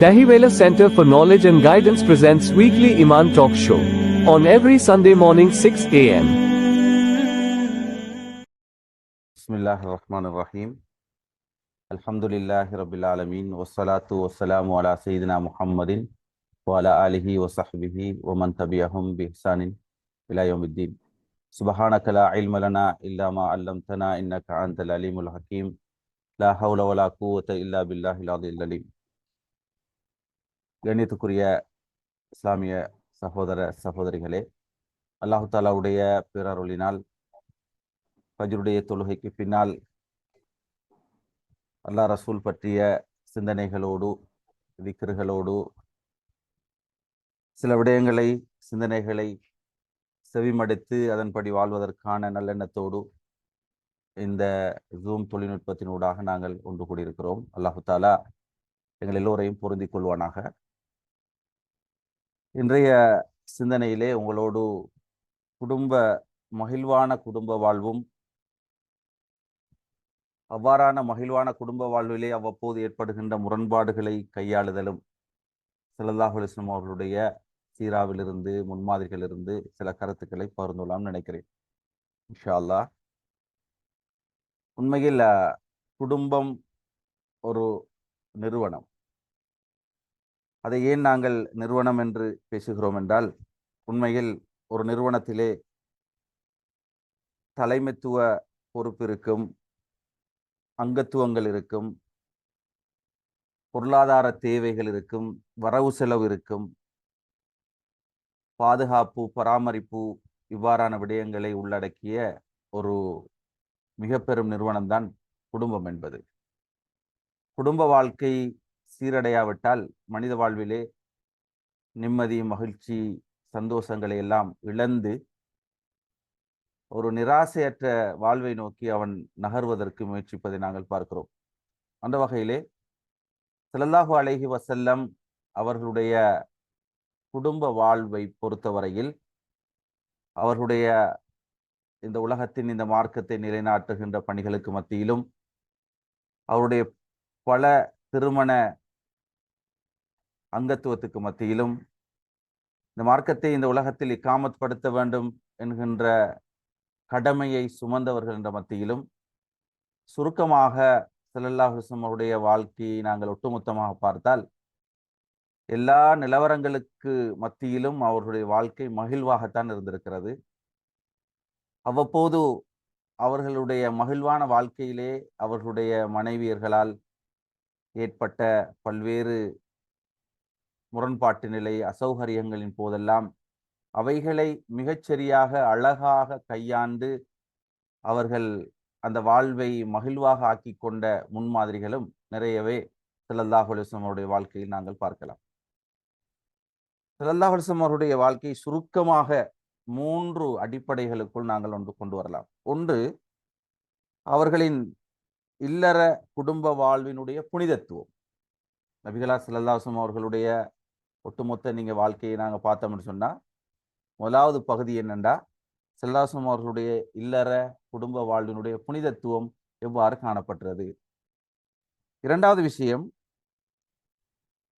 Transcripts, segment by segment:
Dahivela Center for Knowledge and Guidance presents weekly Iman Talk Show on every Sunday morning 6 a.m. Bismillahirrahmanirrahim. Alhamdulillahi Rabbil Alameen. Wassalatu wassalamu ala Sayyidina Muhammadin wa ala alihi wa sahbihi wa man tabi'ahum bi ihsanin ila yawmiddin. Subhanaka la ilma lana illa ma 'allamtana innaka antal alimul hakim. La hawla wa la quwwata illa billahil aliyyil alim. கண்ணியத்துக்குரிய இஸ்லாமிய சகோதர சகோதரிகளே, அல்லாஹு தாலாவுடைய பேரருளினால் ஃபஜ்ருடைய தொழுகைக்கு பின்னால் அல்லாஹ் ரசூல் பற்றிய சிந்தனைகளோடு திக்ருகளோடு சில விடயங்களை சிந்தனைகளை செவிமடுத்து அதன்படி வாழ்வதற்கான நல்லெண்ணத்தோடு இந்த ஜூம் தொழில்நுட்பத்தினூடாக நாங்கள் ஒன்று கூடியிருக்கிறோம். அல்லாஹு தாலா எங்கள் எல்லோரையும் பொருந்திக் கொள்வானாக. இன்றைய சிந்தனையிலே உங்களோடு மகிழ்வான குடும்ப வாழ்வும் அவ்வாறான மகிழ்வான குடும்ப வாழ்விலே அவ்வப்போது ஏற்படுகின்ற முரண்பாடுகளை கையாளுதலும் ஸல்லல்லாஹு அலைஹி வஸல்லம் அவர்களுடைய சீராவிலிருந்து முன்மாதிரிகளிலிருந்து சில கருத்துக்களை பகிர்ந்துள்ளாம் நினைக்கிறேன். இன்ஷா அல்லாஹ். உண்மையில் குடும்பம் ஒரு நிறுவனம். அதை ஏன் நாங்கள் நிறுவனம் என்று பேசுகிறோம் என்றால், உண்மையில் ஒரு நிறுவனத்திலே தலைமைத்துவ பொறுப்பு இருக்கும், அங்கத்துவங்கள் இருக்கும், பொருளாதார தேவைகள் இருக்கும், வரவு செலவு இருக்கும், பாதுகாப்பு பராமரிப்பு இவ்வாறான விடயங்களை உள்ளடக்கிய ஒரு மிக பெரும் நிறுவனம்தான் குடும்பம் என்பது. குடும்ப வாழ்க்கை சீரடையாவிட்டால் மனித வாழ்விலே நிம்மதி, மகிழ்ச்சி, சந்தோஷங்களை எல்லாம் இழந்து ஒரு நிராசையற்ற வாழ்வை நோக்கி அவன் நகர்வதற்கு முயற்சிப்பதை நாங்கள் பார்க்கிறோம். அந்த வகையிலே ஸல்லல்லாஹு அலைஹி வஸல்லம் அவர்களுடைய குடும்ப வாழ்வை பொறுத்தவரையில் அவர்களுடைய இந்த உலகத்தின் இந்த மார்க்கத்தை நிலைநாட்டுகின்ற பணிகளுக்கு மத்தியிலும் அவருடைய பல திருமண அங்கத்துவத்துக்கு மத்தியிலும் இந்த மார்க்கத்தை இந்த உலகத்தில் இக்காமத் படுத்த வேண்டும் என்கின்ற கடமையை சுமந்தவர்கள் என்ற மத்தியிலும் சுருக்கமாக ஸல்லல்லாஹு அலைஹி வஸல்லம் அவருடைய வாழ்க்கையை நாங்கள் ஒட்டுமொத்தமாக பார்த்தால் எல்லா நிலவரங்களுக்கு மத்தியிலும் அவர்களுடைய வாழ்க்கை மகிழ்வாகத்தான் இருந்திருக்கிறது. அவ்வப்போது அவர்களுடைய மகிழ்வான வாழ்க்கையிலே அவர்களுடைய மனைவியர்களால் ஏற்பட்ட பல்வேறு முரண்பாட்டு நிலை, அசௌகரியங்களின் போதெல்லாம் அவைகளை மிகச்சரியாக அழகாக கையாண்டு அவர்கள் அந்த வாழ்வை மகிழ்வாக ஆக்கி கொண்ட முன்மாதிரிகளும் நிறையவே ஸல்லல்லாஹு அலைஹி வஸல்லம் அவருடைய வாழ்க்கையில் நாங்கள் பார்க்கலாம். ஸல்லல்லாஹு அலைஹி வஸல்லம் அவருடைய வாழ்க்கை சுருக்கமாக 3 அடிப்படைகளுக்குள் நாங்கள் கொண்டு வரலாம். ஒன்று, அவர்களின் இல்லற குடும்ப வாழ்வினுடைய புனிதத்துவம். நபிகளார் ஸல்லல்லாஹு அலைஹி வஸல்லம் அவர்களுடைய ஒட்டுமொத்த நீங்கள் வாழ்க்கையை நாங்கள் பார்த்தோம்னு சொன்னால், முதலாவது பகுதி என்னென்றா, ஸல்லல்லாஹு அலைஹி வஸல்லம் அவர்களுடைய இல்லற குடும்ப வாழ்வினுடைய புனிதத்துவம் எவ்வாறு காணப்பட்டது. இரண்டாவது விஷயம்,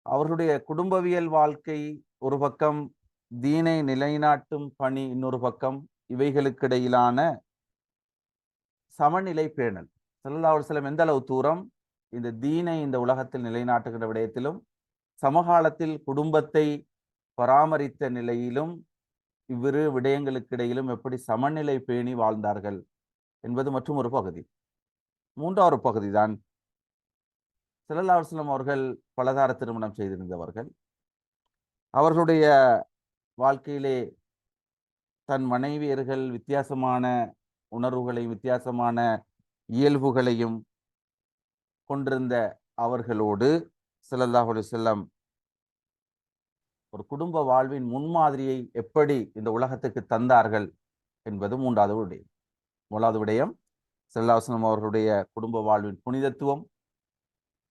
அவர்களுடைய குடும்பவியல் வாழ்க்கை ஒரு பக்கம், தீனை நிலைநாட்டும் பணி இன்னொரு பக்கம், இவைகளுக்கிடையிலான சமநிலை பேணல். ஸல்லல்லாஹு அலைஹி வஸல்லம் எந்த அளவு தூரம் இந்த தீனை இந்த உலகத்தில் நிலைநாட்டுகின்ற விடயத்திலும் சமகாலத்தில் குடும்பத்தை பராமரித்த நிலையிலும் இவ்விரு விடயங்களுக்கு இடையிலும் எப்படி சமநிலை பேணி வாழ்ந்தார்கள் என்பது மற்றும் ஒரு பகுதி. மூன்றாவது பகுதி தான், ஸல்லல்லாஹு அலைஹி வஸல்லம் அவர்கள் பலதார திருமணம் செய்திருந்தவர்கள். அவர்களுடைய வாழ்க்கையிலே தன் மனைவியர்கள் வித்தியாசமான உணர்வுகளையும் வித்தியாசமான இயல்புகளையும் கொண்டிருந்த அவர்களோடு ஸல்லல்லாஹு அலைஹி வஸல்லம் ஒரு குடும்ப வாழ்வின் முன்மாதிரியை எப்படி இந்த உலகத்துக்கு தந்தார்கள் என்பது மூன்றாவது விடயம். முதலாவது விடயம், ஸல்லல்லாஹு அலைஹி வஸல்லம் அவர்களுடைய குடும்ப வாழ்வின் புனிதத்துவம்.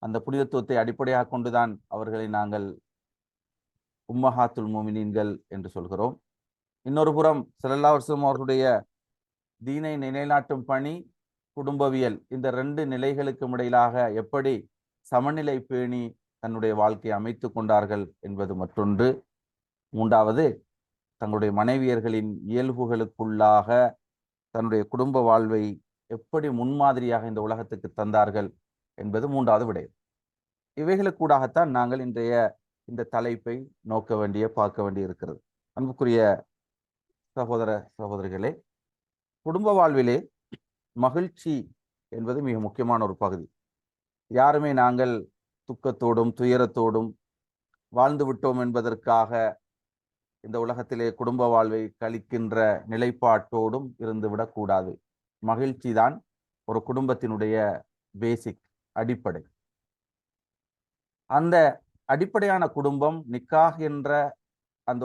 அந்த புனிதத்துவத்தை அடிப்படையாக கொண்டுதான் அவர்களை நாங்கள் உம்மஹாத்துல் முஃமினீன்கள் என்று சொல்கிறோம். இன்னொரு புறம் ஸல்லல்லாஹு அலைஹி வஸல்லம் அவர்களுடைய தீனை நிலைநாட்டும் பணி, குடும்பவியல், இந்த 2 நிலைகளுக்கும் இடையிலாக எப்படி சமநிலை பேணி தன்னுடைய வாழ்க்கையை அமைத்து கொண்டார்கள் என்பது மற்றொன்று. மூன்றாவது, தங்களுடைய மனைவியர்களின் இயல்புகளுக்குள்ளாக தன்னுடைய குடும்ப வாழ்வை எப்படி முன்மாதிரியாக இந்த உலகத்துக்கு தந்தார்கள் என்பது மூன்றாவது விடயம். இவைகளுக்கூடாகத்தான் நாங்கள் இன்றைய இந்த தலைப்பை பார்க்க வேண்டி இருக்கிறது. அன்புக்குரிய சகோதர சகோதரிகளே, குடும்ப வாழ்விலே மகிழ்ச்சி என்பது மிக முக்கியமான ஒரு பகுதி. யாருமே நாங்கள் துக்கத்தோடும் துயரத்தோடும் வாழ்ந்து விட்டோம் என்பதற்காக இந்த உலகத்திலே குடும்ப வாழ்வை கழிக்கின்ற நிலைப்பாட்டோடும் இருந்துவிடக்கூடாது. மகிழ்ச்சி தான் ஒரு குடும்பத்தினுடைய பேசிக், அடிப்படை. அந்த அடிப்படையான குடும்பம் நிக்காஹ் என்ற அந்த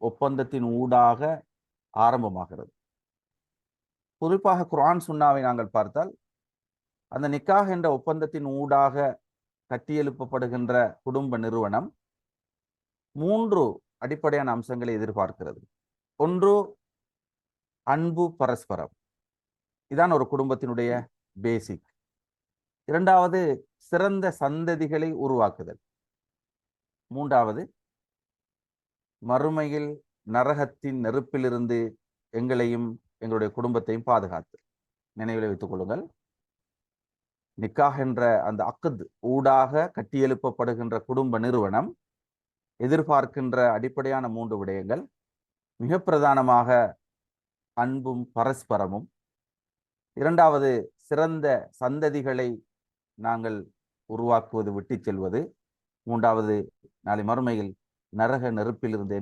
ஒப்பந்தத்தின் ஊடாக ஆரம்பமாகிறது. குறிப்பாக குர்ஆன் சுன்னாவை நாங்கள் பார்த்தால், அந்த நிக்காஹ் என்ற ஒப்பந்தத்தின் ஊடாக கட்டியெழுப்பப்படுகின்ற குடும்ப நிறுவனம் 3 அடிப்படையான அம்சங்களை எதிர்பார்க்கிறது. ஒன்று, அன்பு, பரஸ்பரம். இதான் ஒரு குடும்பத்தினுடைய பேசிக். இரண்டாவது, சிறந்த சந்ததிகளை உருவாக்குதல். மூன்றாவது, மறுமையில் நரகத்தின் நெருப்பிலிருந்து எங்களையும் எங்களுடைய குடும்பத்தையும் பாதுகாத்து. நினைவில் வைத்துக் கொள்ளுங்கள், நிக்காஹ் என்ற அந்த அக்த் ஊடாக கட்டியெழுப்பப்படுகின்ற குடும்ப நிறுவனம் எதிர்பார்க்கின்ற அடிப்படையான 3 விடயங்கள். மிக பிரதானமாக அன்பும் பரஸ்பரமும். இரண்டாவது, சிறந்த சந்ததிகளை நாங்கள் உருவாக்குவது, விட்டு செல்வது. மூன்றாவது, நாளை மறுமையில் நரக நெருப்பிலிருந்து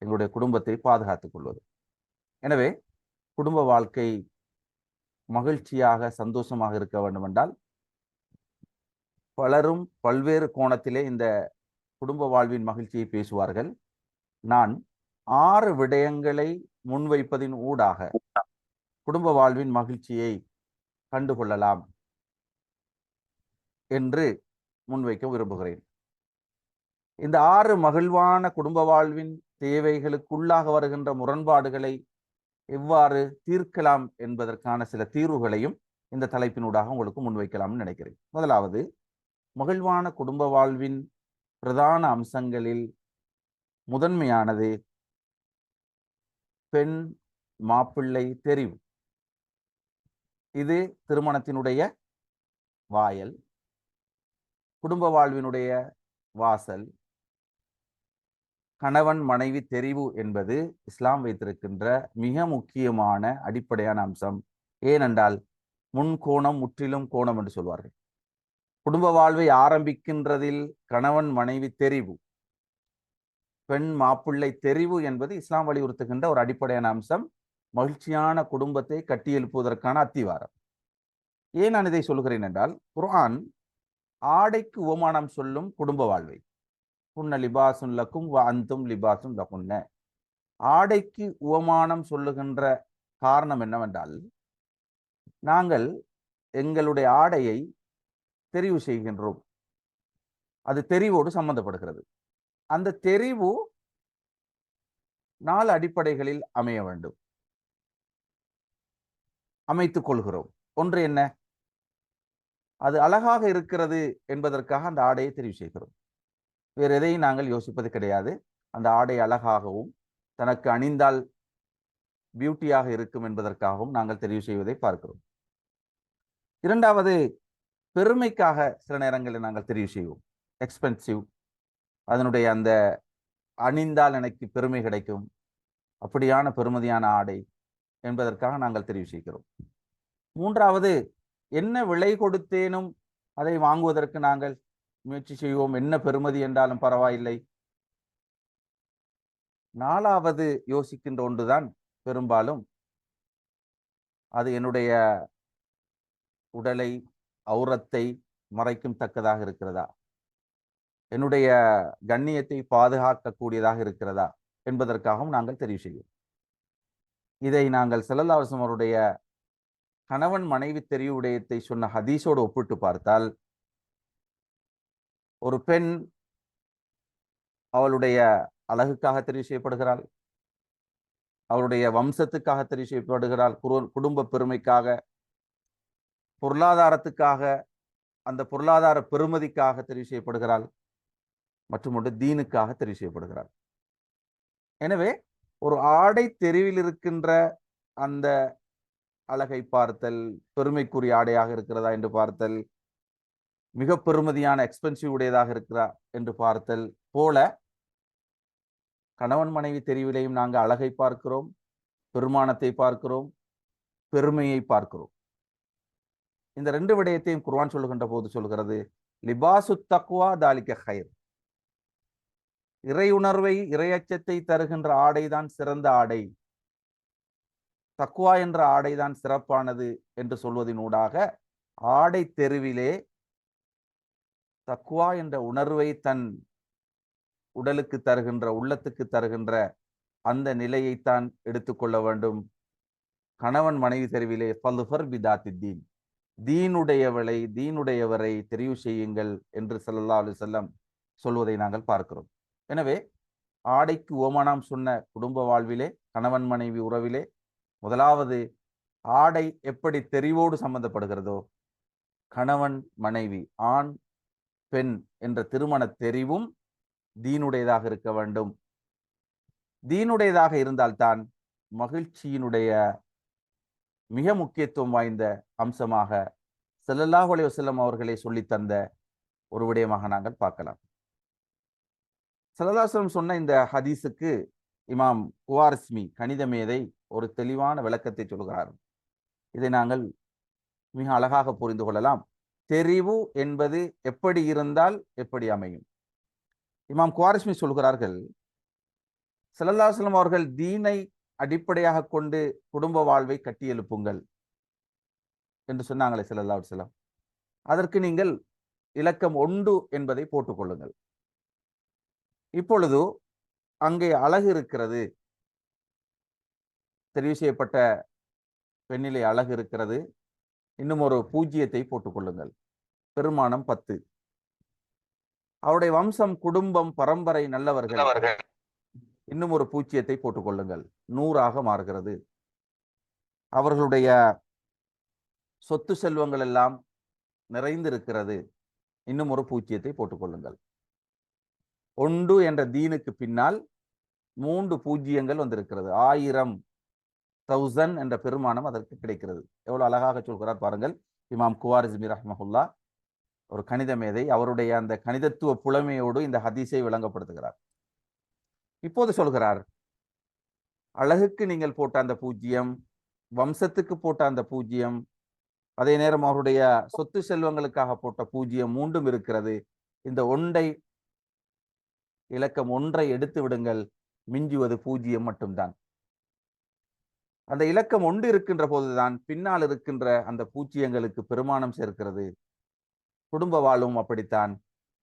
எங்களுடைய குடும்பத்தை பாதுகாத்துக் கொள்வது. எனவே குடும்ப வாழ்க்கை மகிழ்ச்சியாக சந்தோஷமாக இருக்க வேண்டும் என்றால், பலரும் பல்வேறு கோணத்திலே இந்த குடும்ப வாழ்வின் மகிழ்ச்சியை பேசுவார்கள். நான் 6 விடயங்களை முன்வைப்பதின் ஊடாக குடும்ப வாழ்வின் மகிழ்ச்சியை கண்டுகொள்ளலாம் என்று முன்வைக்க விரும்புகிறேன். இந்த 6 மகிழ்வான குடும்ப வாழ்வின் தேவைகளுக்குள்ளாக வருகின்ற முரண்பாடுகளை எவ்வாறு தீர்க்கலாம் என்பதற்கான சில தீர்வுகளையும் இந்த தலைப்பினூடாக உங்களுக்கு முன்வைக்கலாம்னு நினைக்கிறேன். முதலாவது, மகிழ்வான குடும்ப வாழ்வின் பிரதான அம்சங்களில் முதன்மையானது பெண் மாப்பிள்ளை தெரிவு. இது திருமணத்தினுடைய வாயல், குடும்ப வாழ்வினுடைய வாசல். கணவன் மனைவி தெரிவு என்பது இஸ்லாம் வைத்திருக்கின்ற மிக முக்கியமான அடிப்படையான அம்சம். ஏனென்றால் முன்கோணம் முற்றிலும் கோணம் என்று சொல்வார்கள். குடும்ப வாழ்வை ஆரம்பிக்கின்றதில் கணவன் மனைவி தெரிவு, பெண் மாப்பிள்ளை தெரிவு என்பது இஸ்லாம் வலியுறுத்துகின்ற ஒரு அடிப்படையான அம்சம். மகிழ்ச்சியான குடும்பத்தை கட்டியெழுப்புவதற்கான அத்திவாரம். ஏன் நான் இதை சொல்கிறேன் என்றால், குர்ஆன் ஆடைக்கு உவமானம் சொல்லும் குடும்ப வாழ்வை. புன்ன லிபாசுன் லக்கும் வ அந்தும் லிபாசுன் லகுன்ன. ஆடைக்கு உவமானம் சொல்லுகின்ற காரணம் என்னவென்றால், நாங்கள் எங்களுடைய ஆடையை தெரிவு செய்கின்றோம். அது தெரிவோடு சம்பந்தப்படுகிறது. அந்த தெரிவு 4 அடிப்படைகளில் அமைய வேண்டும், அமைத்துக் கொள்கிறோம். ஒன்று என்ன? அது அழகாக இருக்கிறது என்பதற்காக அந்த ஆடையை தெரிவு செய்கிறோம். வேறு எதையும் நாங்கள் யோசிப்பது கிடையாது. அந்த ஆடை அழகாகவும் தனக்கு அணிந்தால் பியூட்டியாக இருக்கும் என்பதற்காகவும் நாங்கள் தெரிவு செய்வதை பார்க்கிறோம். இரண்டாவது, பெருமைக்காக சில நேரங்களில் நாங்கள் தெரிவு செய்வோம். எக்ஸ்பென்சிவ், அதனுடைய அந்த அணிந்தால் எனக்கு பெருமை கிடைக்கும், அப்படியான பெருமதியான ஆடை என்பதற்காக நாங்கள் தெரிவு செய்கிறோம். மூன்றாவது, என்ன விலை கொடுத்தேனும் அதை வாங்குவதற்கு நாங்கள் முயற்சி செய்வோம், என்ன பெருமதி என்றாலும் பரவாயில்லை. நாலாவது யோசிக்கின்ற ஒன்றுதான் பெரும்பாலும், அது என்னுடைய உடலை, ஔரத்தை மறைக்கும் தக்கதாக இருக்கிறதா, என்னுடைய கண்ணியத்தை பாதுகாக்கக்கூடியதாக இருக்கிறதா என்பதற்காகவும் நாங்கள் தெரிவு செய்வோம். இதை நாங்கள் ஸல்லல்லாஹு அலைஹி வஸல்லம் அவருடைய கணவன் மனைவி தெரிவு விடயத்தை சொன்ன ஹதீஸோடு ஒப்பிட்டு பார்த்தால், ஒரு பெண் அவளுடைய அழகுக்காக தெரிவு செய்யப்படுகிறாள், அவளுடைய வம்சத்துக்காக தெரிவு செய்யப்படுகிறாள், குடும்ப பெருமைக்காக, பொருளாதாரத்துக்காக அந்த பொருளாதார பெறுமதிக்காக தெரிவு செய்யப்படுகிறாள், மற்றும் ஒன்று தீனுக்காக தெரிவு செய்யப்படுகிறாள். எனவே ஒரு ஆடை தெரிவில் இருக்கின்ற அந்த அழகை பார்த்தல், பெருமைக்குரிய ஆடையாக இருக்கிறதா என்று பார்த்தல், மிக பெருமதியான எக்ஸ்பென்சிவ் உடையதாக இருக்கிறா என்று பார்த்தல் போல, கணவன் மனைவி தெரிவிலையும் நாங்கள் அழகை பார்க்கிறோம், பெருமானத்தை பார்க்கிறோம், பெருமையை பார்க்கிறோம். இந்த ரெண்டு விடயத்தையும் குர்ஆன் சொல்லுகின்ற போது சொல்கிறது, லிபாசு தக்வா தாலிக ஹைர். இறையுணர்வை, இறையச்சத்தை தருகின்ற ஆடைதான் சிறந்த ஆடை, தக்வா என்ற ஆடைதான் சிறப்பானது என்று சொல்வதனூடாக ஆடை தெருவிலே தக்வா என்ற உணர்வை தன் உடலுக்கு தருகின்ற, உள்ளத்துக்கு தருகின்ற அந்த நிலையைத்தான் எடுத்துக்கொள்ள வேண்டும். கணவன் மனைவி தெருவிலே ஃபல்ஃபர் பிதாத்தி தீன், தீனுடையவளை, தீனுடையவரை தெரிவு செய்யுங்கள் என்று ஸல்லல்லாஹு அலைஹி வஸல்லம் சொல்வதை நாங்கள் பார்க்கிறோம். எனவே ஆடைக்கு ஓமானம் சொன்ன குடும்ப வாழ்விலே, கணவன் மனைவி உறவிலே, முதலாவது ஆடை எப்படி தெரிவோடு சம்பந்தப்படுகிறதோ, கணவன் மனைவி, ஆண் பெண் என்ற திருமண தெரிவும் தீனுடையதாக இருக்க வேண்டும். தீனுடையதாக இருந்தால்தான் மகிழ்ச்சியினுடைய மிக முக்கியத்துவம் வாய்ந்த அம்சமாக ஸல்லல்லாஹு அலைஹி வஸல்லம் அவர்களை சொல்லி தந்த ஒரு விடயமாக நாங்கள் பார்க்கலாம். ஸல்லல்லாஹு அலைஹி வஸல்லம் சொன்ன இந்த ஹதீஸுக்கு இமாம் குவாரிஸ்மி கணித மேதை ஒரு தெளிவான விளக்கத்தை சொல்கிறார். இதை நாங்கள் மிக அழகாக புரிந்து கொள்ளலாம். தெரிவு என்பது எப்படி இருந்தால் எப்படி அமையும்? இமாம் குவாரிஸ்மி சொல்கிறார்கள், ஸல்லல்லாஹு அலைஹி வஸல்லம் அவர்கள் தீனை அடிப்படையாக கொண்டு குடும்ப வாழ்வை கட்டி எழுப்புங்கள் என்று சொன்னாங்களே ஸல்லல்லாஹு அலைஹி வஸல்லம், அதற்கு நீங்கள் இலக்கம் 1 என்பதை போட்டுக்கொள்ளுங்கள். இப்பொழுது அங்கே அழகு இருக்கிறது, தெரிவு செய்யப்பட்ட பெண்ணிலே அழகு இருக்கிறது, இன்னும் ஒரு பூஜ்ஜியத்தை போட்டுக்கொள்ளுங்கள். பெருமானம் 10. அவருடைய வம்சம், குடும்பம், பரம்பரை நல்லவர்கள், இன்னும் ஒரு பூஜ்ஜியத்தை போட்டுக்கொள்ளுங்கள், 100ஆக மாறுகிறது. அவர்களுடைய சொத்து செல்வங்கள் எல்லாம் நிறைந்திருக்கிறது, இன்னும் ஒரு பூஜ்ஜியத்தை போட்டுக்கொள்ளுங்கள். 1 என்ற தீனுக்கு பின்னால் 3 பூஜ்ஜியங்கள் வந்திருக்கிறது. 1000 என்ற பெருமானம் அதற்கு கிடைக்கிறது. எவ்வளவு அழகாக சொல்கிறார் பாருங்கள் இமாம் குவாரிஸ்மி ரஹ்மஹுல்லா, ஒரு கணித மேதை. அவருடைய அந்த கணிதத்துவ புலமையோடு இந்த ஹதீஸை விளங்கப்படுத்துகிறார். இப்போது சொல்கிறார், அழகுக்கு நீங்கள் போட்ட அந்த பூஜ்ஜியம், வம்சத்துக்கு போட்ட அந்த பூஜ்ஜியம், அதே நேரம் அவருடைய சொத்து செல்வங்களுக்காக போட்ட பூஜ்ஜியம் 3ம் இருக்கிறது. இந்த ஒன்றை, இலக்கம் 1ஐ எடுத்து விடுங்கள், மிஞ்சுவது பூஜ்ஜியம் மட்டும்தான். அந்த இலக்கம் 1 இருக்கின்ற போதுதான் பின்னால் இருக்கின்ற அந்த பூஜ்ஜியங்களுக்கு பெருமானம் சேர்க்கிறது. குடும்ப வாழும் அப்படித்தான்.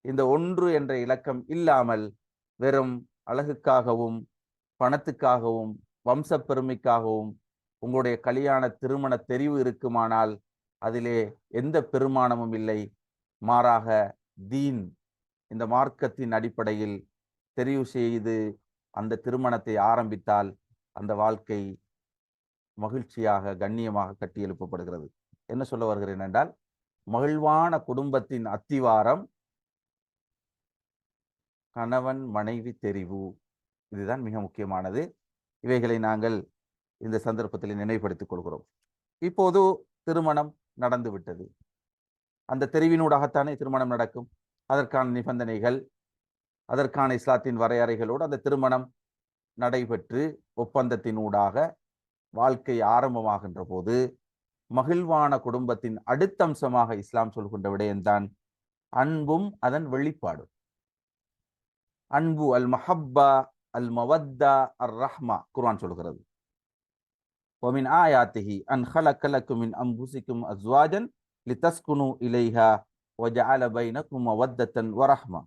இந்த 1 என்ற இலக்கம் இல்லாமல் வெறும் அழகுக்காகவும், பணத்துக்காகவும், வம்ச பெருமைக்காகவும் உங்களுடைய கல்யாண திருமண தெரிவு இருக்குமானால் அதிலே எந்த பெருமானமும் இல்லை. மாறாக தீன், இந்த மார்க்கத்தின் அடிப்படையில் தெரிவு செய்து அந்த திருமணத்தை ஆரம்பித்தால் அந்த வாழ்க்கை மகிழ்ச்சியாக, கண்ணியமாக கட்டி எழுப்பப்படுகிறது. என்ன சொல்ல வருகிறேன் என்றால், மகிழ்வான குடும்பத்தின் அத்திவாரம் கணவன் மனைவி தெரிவு. இதுதான் மிக முக்கியமானது. இவைகளை நாங்கள் இந்த சந்தர்ப்பத்தில் நினைவுபடுத்திக் கொள்கிறோம். இப்போது திருமணம் நடந்து விட்டது. அந்த தெரிவினூடாகத்தானே திருமணம் நடக்கும். அதற்கான நிபந்தனைகள், அதற்கான இஸ்லாத்தின் வரையறைகளோடு அந்த திருமணம் நடைபெற்று ஒப்பந்தத்தினூடாக வாழ்க்கை ஆரம்பமாகின்ற போது மகிழ்வான குடும்பத்தின் அடுத்த அம்சமாக இஸ்லாம் சொல்கின்ற விடயம்தான் அன்பும் அதன் வெளிப்பாடு. அன்பு, அல் மஹப்பா, அல் மவத்தா, அர் ரஹ்மா, குர்ஆன் சொல்கிறது. ومن آياته أن خلق لكم من أنفسكم أزواجا لتسكنوا إليها وجعل بينكم مودة ورحمة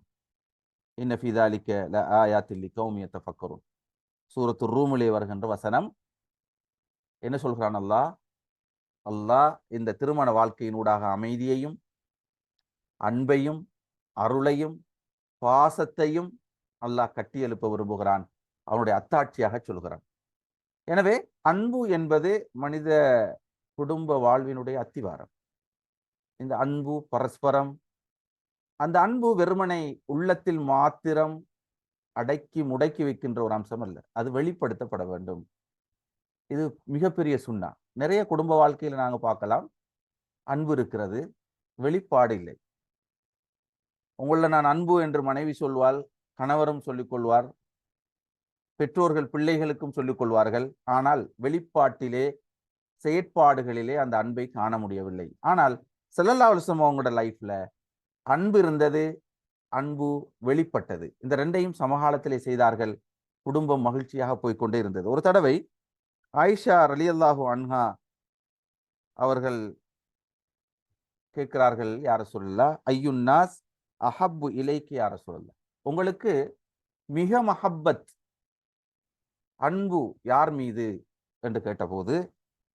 إن في ذلك لآيات لقوم يتفكرون. சூரத்து ரூமிலே வருகின்ற வசனம் என்ன சொல்கிறான்? அல்லாஹ் இந்த திருமண வாழ்க்கையினூடாக அமைதியையும், அன்பையும், அருளையும், பாசத்தையும் அல்லாஹ் கட்டி எழுப்ப விரும்புகிறான். அவனுடைய அத்தாட்சியாக சொல்கிறான். எனவே அன்பு என்பது மனித குடும்ப வாழ்வினுடைய அத்திவாரம். இந்த அன்பு பரஸ்பரம், அந்த அன்பு வெறுமனை உள்ளத்தில் மாத்திரம் அடக்கி முடக்கி வைக்கின்ற ஒரு அம்சம் அல்ல, அது வெளிப்படுத்தப்பட வேண்டும். இது மிகப்பெரிய சுண்ணா. நிறைய குடும்ப வாழ்க்கையில நாங்க பார்க்கலாம், அன்பு இருக்கிறது, வெளிப்பாடு இல்லை. உங்கள நான் அன்பு என்று மனைவி சொல்வாள், கணவரும் சொல்லிக் கொள்வார், பெற்றோர்கள் பிள்ளைகளுக்கும் சொல்லிக் கொள்வார்கள். ஆனால் வெளிப்பாட்டிலே, செயற்பாடுகளிலே அந்த அன்பை காண முடியவில்லை. ஆனால் ஸல்லல்லாஹு அலைஹி வஸல்லம் அவங்களோட லைஃப்ல அன்பு இருந்தது, அன்பு வெளிப்பட்டது. இந்த ரெண்டையும் சமகாலத்திலே செய்தார்கள். குடும்பம் மகிழ்ச்சியாக போய்க்கொண்டே இருந்தது. ஒரு தடவை ஆயிஷா ரலியல்லாஹு அன்ஹா அவர்கள் கேட்கிறார்கள், யா ரசூலல்லாஹ், ஐயுன் நாஸ் அஹப்பு இலைக்கு யா ரசூலல்லாஹ், உங்களுக்கு மிக மஹப்பத் அன்பு யார் மீது என்று கேட்டபோது,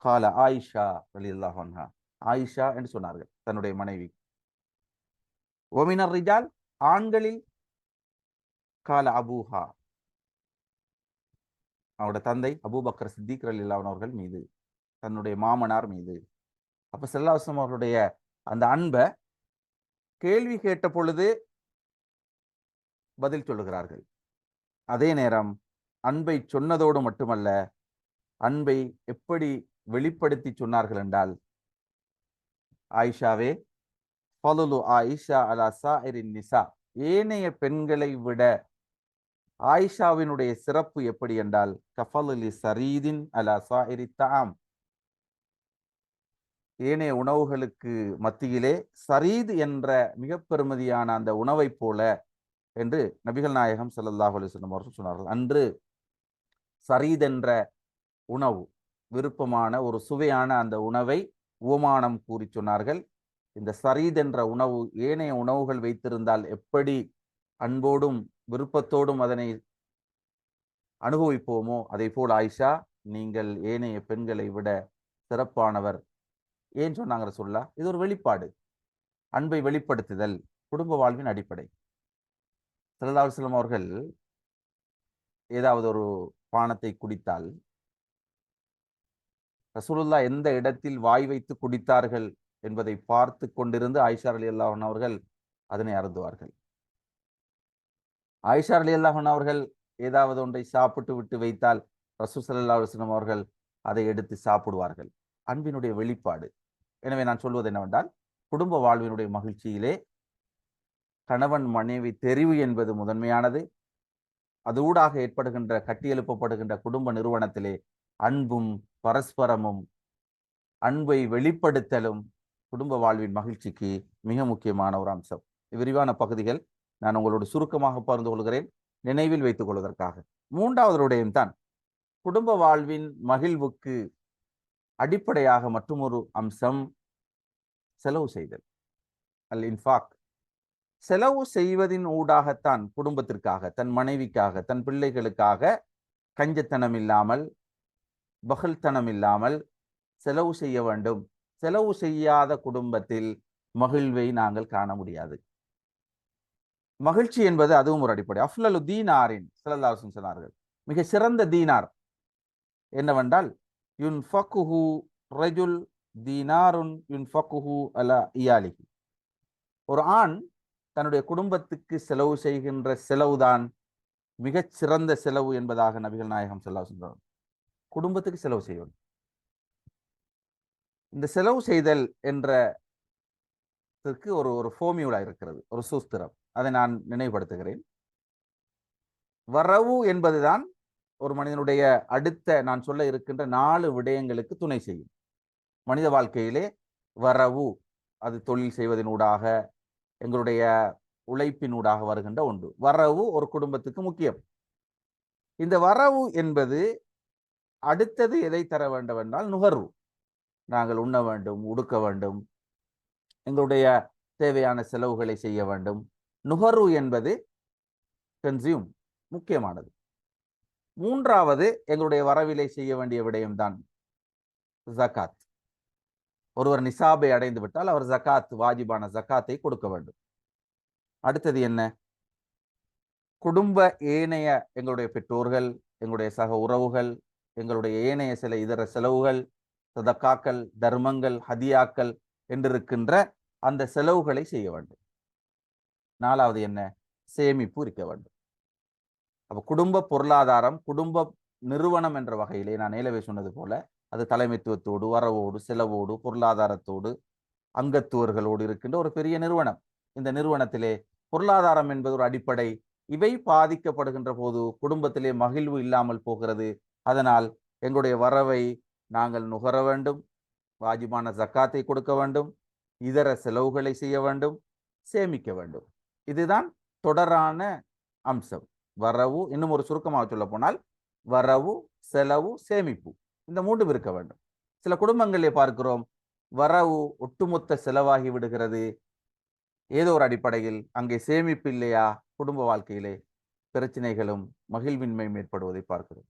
கால ஆயிஷா ரலியல்லாஹு அன்ஹா, ஆயிஷா என்று சொன்னார்கள் தன்னுடைய மனைவி. ஒமினர் ரிஜால், ஆண்களில் கால அபூஹா, அவருடைய தந்தை அபூபக்கர் சித்திக் ரலியல்லாஹு அன்ஹு அவர்கள் மீது, தன்னுடைய மாமனார் மீது. அப்ப ஸல்லல்லாஹு அலைஹி வஸல்லம் அவர்களுடைய அந்த அன்பை கேள்வி கேட்ட பொழுது பதில் சொல்லுகிறார்கள். அதே நேரம் அன்பை சொன்னதோடு மட்டுமல்ல, அன்பை எப்படி வெளிப்படுத்தி சொன்னார்கள் என்றால், ஆயிஷாவே, ஃபலுலு ஆயிஷா அலா சாயிரின் நிசா, ஏனைய பெண்களை விட ஆயிஷாவினுடைய சிறப்பு எப்படி என்றால், கஃபலுலி சரீதின் அலா சாயிரி தஆம், ஏனைய உணவுகளுக்கு மத்தியிலே சரீத் என்ற மிக பெருமதியான அந்த உணவை போல என்று நபிகள் நாயகம் ஸல்லல்லாஹு அலைஹி வஸல்லம் அவர்கள் சொன்னார்கள். அன்று சரீத் என்ற உணவு, விருப்பமான ஒரு சுவையான அந்த உணவை உவமானம் கூறி சொன்னார்கள். இந்த சரீத் என்ற உணவு ஏனைய உணவுகள் வைத்திருந்தால் எப்படி அன்போடும் விருப்பத்தோடும் அதனை அனுபவிப்போமோ, அதே போல் ஆயிஷா, நீங்கள் ஏனைய பெண்களை விட சிறப்பானவர். ஏன் சொன்னாங்க ரசூலுல்லாஹ்? இது ஒரு வெளிப்பாடு, அன்பை வெளிப்படுத்துதல் குடும்ப வாழ்வின் அடிப்படை. ஸல்லல்லாஹு அலைஹி வஸல்லம் அவர்கள் ஏதாவது ஒரு பானத்தை குடித்தால், ரசூலுல்லாஹ் எந்த இடத்தில் வாய் வைத்து குடித்தார்கள் என்பதை பார்த்து கொண்டிருந்து ஆயிஷா ரலியல்லாஹு அன்ஹா அவர்கள் அதனை அருந்துவார்கள். ஆயிஷா ரலியல்லாஹு அன்ஹா அவர்கள் ஏதாவது ஒன்றை சாப்பிட்டு விட்டு வைத்தால் ரசூல் ஸல்லல்லாஹு அலைஹி வஸல்லம் அவர்கள் அதை எடுத்து சாப்பிடுவார்கள். அன்பினுடைய வெளிப்பாடு. எனவே நான் சொல்வது என்னவென்றால், குடும்ப வாழ்வினுடைய மகிழ்ச்சியிலே கணவன் மனைவி தெரிவு என்பது முதன்மையானது. அதூடாக ஏற்படுகின்ற கட்டியெழுப்பப்படுகின்ற குடும்ப நிறுவனத்திலே அன்பும் பரஸ்பரமும் அன்பை வெளிப்படுத்தலும் குடும்ப வாழ்வின் மகிழ்ச்சிக்கு மிக முக்கியமான ஒரு அம்சம். விரிவான பகுதிகள் நான் உங்களோடு சுருக்கமாக பகிர்ந்து கொள்கிறேன், நினைவில் வைத்துக் கொள்வதற்காக. மூன்றாவது விடயம் தான் குடும்ப வாழ்வின் மகிழ்வுக்கு அடிப்படையாக மற்றொரு அம்சம், செலவு செய்தல், அல் இன்ஃபாக். செலவு செய்வதின் ஊடாகத்தான் குடும்பத்திற்காக, தன் மனைவிக்காக, தன் பிள்ளைகளுக்காக கஞ்சத்தனம் இல்லாமல், பகல்தனம் இல்லாமல் செலவு செய்ய வேண்டும். செலவு செய்யாத குடும்பத்தில் மகிழ்வை நாங்கள் காண முடியாது. மகிழ்ச்சி என்பது அதுவும் ஒரு அடிப்படை. அஃலலு தீனாரின் ஸல்லல்லாஹு அலைஹி வஸல்லம் சொன்னார்கள், மிக சிறந்த தீனார் என்னவென்றால், யுன்ஃபகுஹு ரஜுல் தீனாருன் யுன்ஃபகுஹு அலா இயாலிஹி. ஒரு ஆண் தன்னுடைய குடும்பத்துக்கு செலவு செய்கின்ற செலவுதான் மிகச் சிறந்த செலவு என்பதாக நபிகள் நாயகம் ஸல்லல்லாஹு அலைஹி வஸல்லம் குடும்பத்துக்கு செலவு செய்யணும். இந்த செலவு செய்தல் என்ற ஒரு ஃபார்முலா இருக்கிறது, ஒரு சூஸ்திரம். அதை நான் நினைவுபடுத்துகிறேன். வரவு என்பதுதான் ஒரு மனிதனுடைய அடுத்த நான் சொல்ல இருக்கின்ற 4 விடயங்களுக்கு துணை செய்யும். மனித வாழ்க்கையிலே வரவு, அது தொழில் செய்வதனூடாக, எங்களுடைய உழைப்பினூடாக வருகின்ற ஒன்று. வரவு ஒரு குடும்பத்துக்கு முக்கியம். இந்த வரவு என்பது அடுத்தது எதை தர வேண்டும் என்றால் நுகர்வு. நாங்கள் உண்ண வேண்டும், உடுக்க வேண்டும், எங்களுடைய தேவையான செலவுகளை செய்ய வேண்டும். நுகர்வு என்பது கன்சியூம், முக்கியமானது. மூன்றாவது எங்களுடைய வரவிலை செய்ய வேண்டிய விடயம்தான் ஜகாத். ஒருவர் நிசாபை அடைந்து விட்டால் அவர் ஜகாத், வாஜிபான ஜகாத்தை கொடுக்க வேண்டும். அடுத்தது என்ன? குடும்ப ஏனைய எங்களுடைய பெற்றோர்கள், எங்களுடைய சக உறவுகள், எங்களுடைய ஏனைய சில இதர செலவுகள், சதக்காக்கள், தர்மங்கள், ஹதியாக்கள் என்றிருக்கின்ற அந்த செலவுகளை செய்ய வேண்டும். 4வது என்ன? சேமிப்பு இருக்க வேண்டும். அப்ப குடும்ப பொருளாதாரம், குடும்ப நிறுவனம் என்ற வகையிலே நான் ஏலவே சொன்னது போல அது தலைமைத்துவத்தோடு, வரவோடு, செலவோடு, பொருளாதாரத்தோடு, அங்கத்துவர்களோடு இருக்கின்ற ஒரு பெரிய நிறுவனம். இந்த நிறுவனத்திலே பொருளாதாரம் என்பது ஒரு அடிப்படை. இவை பாதிக்கப்படுகின்ற போது குடும்பத்திலே மகிழ்வு இல்லாமல் போகிறது. அதனால் எங்களுடைய வரவை நாங்கள் நுகர வேண்டும், வாஜிபான ஜக்காத்தை கொடுக்க வேண்டும், இதர செலவுகளை செய்ய வேண்டும், சேமிக்க வேண்டும். இதுதான் தொடரான அம்சம். வரவு, இன்னும் ஒரு சுருக்கமாக சொல்ல போனால் வரவு, செலவு, சேமிப்பு, இந்த 3 இருக்க வேண்டும். சில குடும்பங்களிலே பார்க்கிறோம், வரவு ஒட்டுமொத்த செலவாகி விடுகிறது. ஏதோ ஒரு அடிப்படையில் அங்கே சேமிப்பு இல்லையா, குடும்ப வாழ்க்கையிலே பிரச்சனைகளும் மகிழ்வின்மையும் ஏற்படுவதை பார்க்கிறோம்.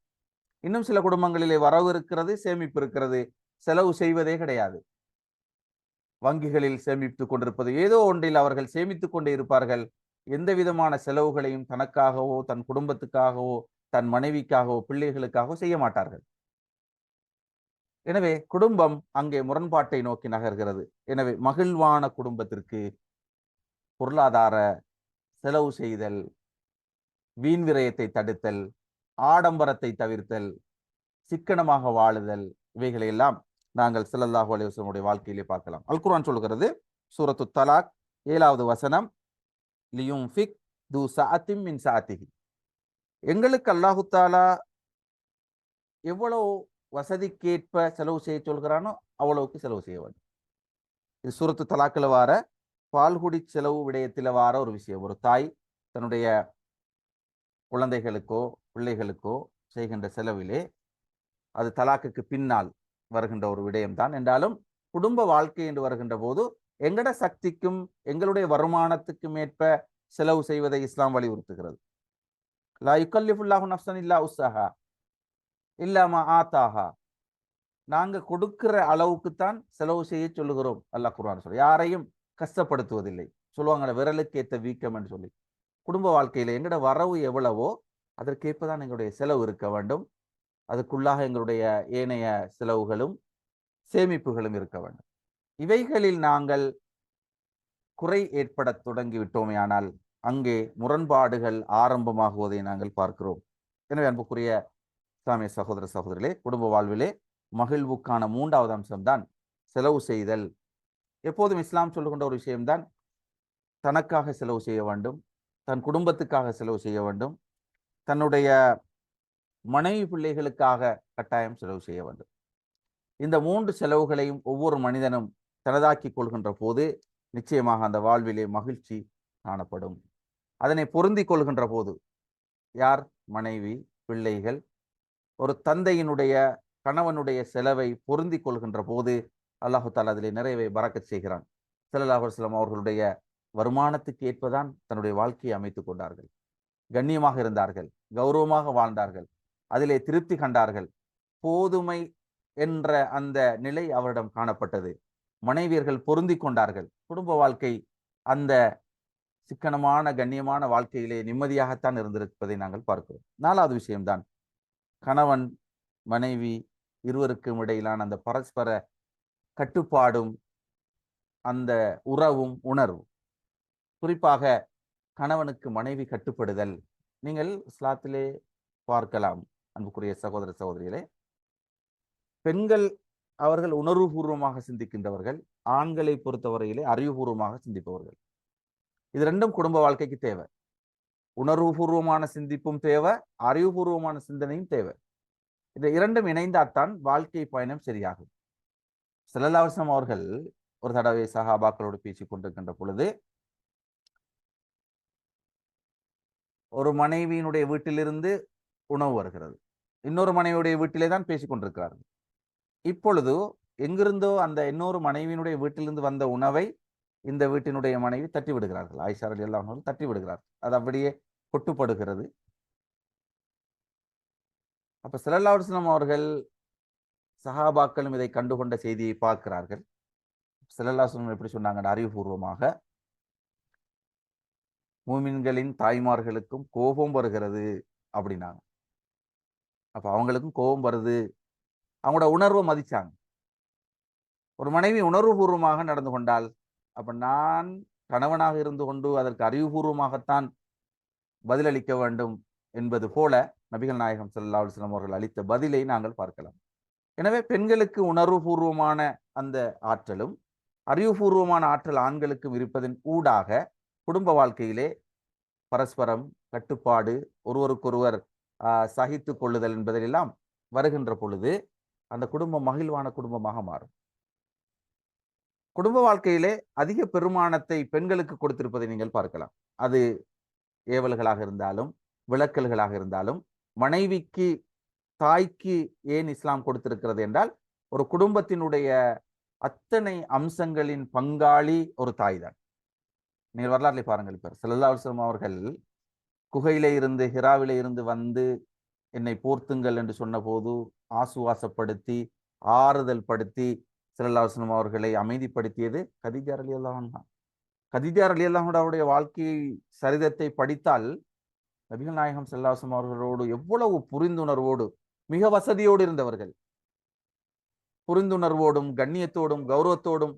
இன்னும் சில குடும்பங்களிலே வரவு இருக்கிறது, சேமிப்பு இருக்கிறது, செலவு செய்வதே கிடையாது. வங்கிகளில் சேமித்துக் கொண்டிருப்பது, ஏதோ ஒன்றில் அவர்கள் சேமித்துக் கொண்டே இருப்பார்கள். எந்த விதமான செலவுகளையும் தனக்காகவோ, தன் குடும்பத்துக்காகவோ, தன் மனைவிக்காகவோ, பிள்ளைகளுக்காகவோ செய்ய மாட்டார்கள். எனவே குடும்பம் அங்கே முரண்பாட்டை நோக்கி நகர்கிறது. எனவே மகிழ்வான குடும்பத்திற்கு பொருளாதார செலவு செய்தல், வீண் விரயத்தை தடுத்தல், ஆடம்பரத்தை தவிர்த்தல், சிக்கனமாக வாழுதல், இவைகளை எல்லாம் நாங்கள் ஸல்லல்லாஹு அலைஹி வஸல்லம் வாழ்க்கையிலே பார்க்கலாம். அல் குர்ஆன் சொல்கிறது, சூரத்து தலாக் 7வது வசனம், லியுன்ஃபிக் து சஅத்தின் மின் சஅத்திஹி. எங்களுக்கு அல்லாஹு தஆலா எவ்வளவு வசதிக்கேற்ப செலவு செய்ய சொல்கிறானோ அவ்வளவுக்கு செலவு செய்ய வேண்டும். இது சூரத்து தலாக்கில் வார பால்குடி செலவு விடயத்தில் வார ஒரு விஷயம். ஒரு தாய் தன்னுடைய குழந்தைகளுக்கோ பிள்ளைகளுக்கோ செய்கின்ற செலவிலே அது தலாக்குக்கு பின்னால் வருகின்ற ஒரு விடயம்தான். என்றாலும் குடும்ப வாழ்க்கை என்று வருகின்ற போது எங்கட சக்திக்கும் எங்களுடைய வருமானத்துக்கும் ஏற்ப செலவு செய்வதை இஸ்லாம் வலியுறுத்துகிறது. லா யுகல்லிஃபுல்லாஹு நஃப்ஸன் இல்லா உஸ்ஸஹா இல்லா மா ஆத்தாஹா. நாங்க கொடுக்கிற அளவுக்குத்தான் செலவு செய்ய சொல்லுகிறோம். அல்லாஹ் குர்ஆன் சொல்ல, யாரையும் கஷ்டப்படுத்துவதில்லை. சொல்லுவாங்க விரலுக்கு ஏற்ற வீக்கம் என்று சொல்லி. குடும்ப வாழ்க்கையில எங்கட வரவு எவ்வளவோ அதற்கேற்பதான் எங்களுடைய செலவு இருக்க வேண்டும். அதுக்குள்ளாக எங்களுடைய ஏனைய செலவுகளும் சேமிப்புகளும் இருக்க வேண்டும். இவைகளில் நாங்கள் குறை ஏற்பட தொடங்கிவிட்டோமே ஆனால் அங்கே முரண்பாடுகள் ஆரம்பமாகுவதை நாங்கள் பார்க்கிறோம். எனவே அன்புக்குரிய இஸ்லாமிய சகோதர சகோதரிகளே, குடும்ப வாழ்விலே மகிழ்வுக்கான 3வது அம்சம்தான் செலவு செய்தல். எப்போதும் இஸ்லாம் சொல்லுகின்ற ஒரு விஷயம்தான், தனக்காக செலவு செய்ய வேண்டும், தன் குடும்பத்துக்காக செலவு செய்ய வேண்டும், தன்னுடைய மனைவி பிள்ளைகளுக்காக கட்டாயம் செலவு செய்ய வேண்டும். இந்த 3 செலவுகளையும் ஒவ்வொரு மனிதனும் தனதாக்கி கொள்கின்ற போது நிச்சயமாக அந்த வாழ்விலே மகிழ்ச்சி காணப்படும். அதனை பொருந்தி கொள்கின்ற போது யார்? மனைவி, பிள்ளைகள். ஒரு தந்தையினுடைய, கணவனுடைய செலவை பொருந்தி கொள்கின்ற போது அல்லாஹு தஆலா அதிலே நிறையவே பரக்கத் செய்கிறான். ஸல்லல்லாஹு அலைஹி வஸல்லம் அவர்களுடைய வருமானத்துக்கு ஏற்பதான் தன்னுடைய வாழ்க்கையை அமைத்துக் கொண்டார்கள். கண்ணியமாக இருந்தார்கள், கௌரவமாக வாழ்ந்தார்கள், அதிலே திருப்தி கண்டார்கள். போதுமை என்ற அந்த நிலை அவரிடம் காணப்பட்டது. மனைவியர்கள் பொருந்தி கொண்டார்கள். குடும்ப வாழ்க்கை அந்த சிக்கனமான கண்ணியமான வாழ்க்கையிலே நிம்மதியாகத்தான் இருந்திருப்பதை நாங்கள் பார்க்கிறோம். 4வது விஷயம்தான் கணவன் மனைவி இருவருக்கும் இடையிலான அந்த பரஸ்பர கட்டுப்பாடும் அந்த உறவும் உணர்வும். குறிப்பாக கணவனுக்கு மனைவி கட்டுப்படுதல். நீங்கள் இஸ்லாத்திலே பார்க்கலாம் அன்புக்குரிய சகோதர சகோதரிகளே, பெண்கள் அவர்கள் உணர்வுபூர்வமாக சிந்திக்கின்றவர்கள், ஆண்களை பொறுத்தவரையிலே அறிவுபூர்வமாக சிந்திப்பவர்கள். இது 2ம் குடும்ப வாழ்க்கைக்கு தேவை. உணர்வுபூர்வமான சிந்திப்பும் தேவை, அறிவுபூர்வமான சிந்தனையும் தேவை. இந்த 2ம் இணைந்தால்தான் வாழ்க்கை பயணம் சரியாகும். ஸல்லல்லாஹு அலைஹி வஸல்லம் அவர்கள் ஒரு தடவை சஹாபாக்களோடு பேசிக் கொண்டிருக்கின்ற பொழுது, ஒரு மனைவியினுடைய வீட்டிலிருந்து உணவு வருகிறது, இன்னொரு மனைவியுடைய வீட்டிலே தான் பேசிக் கொண்டிருக்கிறார்கள். இப்பொழுது எங்கிருந்தோ அந்த இன்னொரு மனைவியினுடைய வீட்டிலிருந்து வந்த உணவை இந்த வீட்டினுடைய மனைவி தட்டி விடுகிறார்கள். ஆயிஷா ரலியல்லாஹு அன்ஹா தட்டி விடுகிறார்கள். அது அப்படியே கொட்டுப்படுகிறது. அப்ப ஸல்லல்லாஹு அலைஹி வஸல்லம் அவர்கள் சஹாபாக்களும் இதை கண்டுகொண்ட செய்தியை பார்க்கிறார்கள். ஸல்லல்லாஹு அலைஹி வஸல்லம் எப்படி சொன்னாங்க? அறிவுபூர்வமாக, மூமின்களின் தாய்மார்களுக்கும் கோபம் வருகிறது அப்படின்னாங்க. அப்ப அவங்களுக்கும் கோபம் வருது. அவங்களோட உணர்வை மதிச்சாங்க. ஒரு மனைவி உணர்வுபூர்வமாக நடந்து கொண்டால் அப்ப நான் கணவனாக இருந்து கொண்டு அதற்கு அறிவுபூர்வமாகத்தான் பதிலளிக்க வேண்டும் என்பது போல நபிகள் நாயகம் ஸல்லல்லாஹு அலைஹி வஸல்லம் அவர்கள் அளித்த பதிலை நாங்கள் பார்க்கலாம். எனவே பெண்களுக்கு உணர்வுபூர்வமான அந்த ஆற்றலும் அறிவுபூர்வமான ஆற்றல் ஆண்களுக்கும் இருப்பதன் ஊடாக குடும்ப வாழ்க்கையிலே பரஸ்பரம் கட்டுப்பாடு, ஒருவருக்கொருவர் சகித்து கொள்ளுதல் என்பதெல்லாம் வருகின்ற பொழுது அந்த குடும்பம் மகிழ்வான குடும்பமாக மாறும். குடும்ப வாழ்க்கையிலே அதிக பெருமானத்தை பெண்களுக்கு கொடுத்திருப்பதை நீங்கள் பார்க்கலாம். அது ஏவல்களாக இருந்தாலும் விளக்கல்களாக இருந்தாலும் மனைவிக்கு தாய்க்கு ஏன் இஸ்லாம் கொடுத்திருக்கிறது என்றால் ஒரு குடும்பத்தினுடைய அத்தனை அம்சங்களின் பங்காளி ஒரு தாய் தான். நீங்கள் வரலாற்றை பாருங்கள். இப்ப ஸல்லல்லாஹு அலைஹி வஸல்லம் அவர்கள் குகையிலே இருந்து ஹிராவிலே இருந்து வந்து என்னை போர்த்துங்கள் என்று சொன்னபோது ஆசுவாசப்படுத்தி ஆறுதல் படுத்தி ஸல்லல்லாஹு அலைஹி வஸல்லம் அவர்களை அமைதிப்படுத்தியது கதீஜா ரலியல்லாஹு அன்ஹா. கதீஜா ரலியல்லாஹு அன்ஹாவுடைய வாழ்க்கை சரிதத்தை படித்தால் நபிகள் நாயகம் ஸல்லல்லாஹு அலைஹி வஸல்லம் அவர்களோடு எவ்வளவு புரிந்துணர்வோடு மிக வசதியோடு இருந்தவர்கள். புரிந்துணர்வோடும் கண்ணியத்தோடும் கௌரவத்தோடும்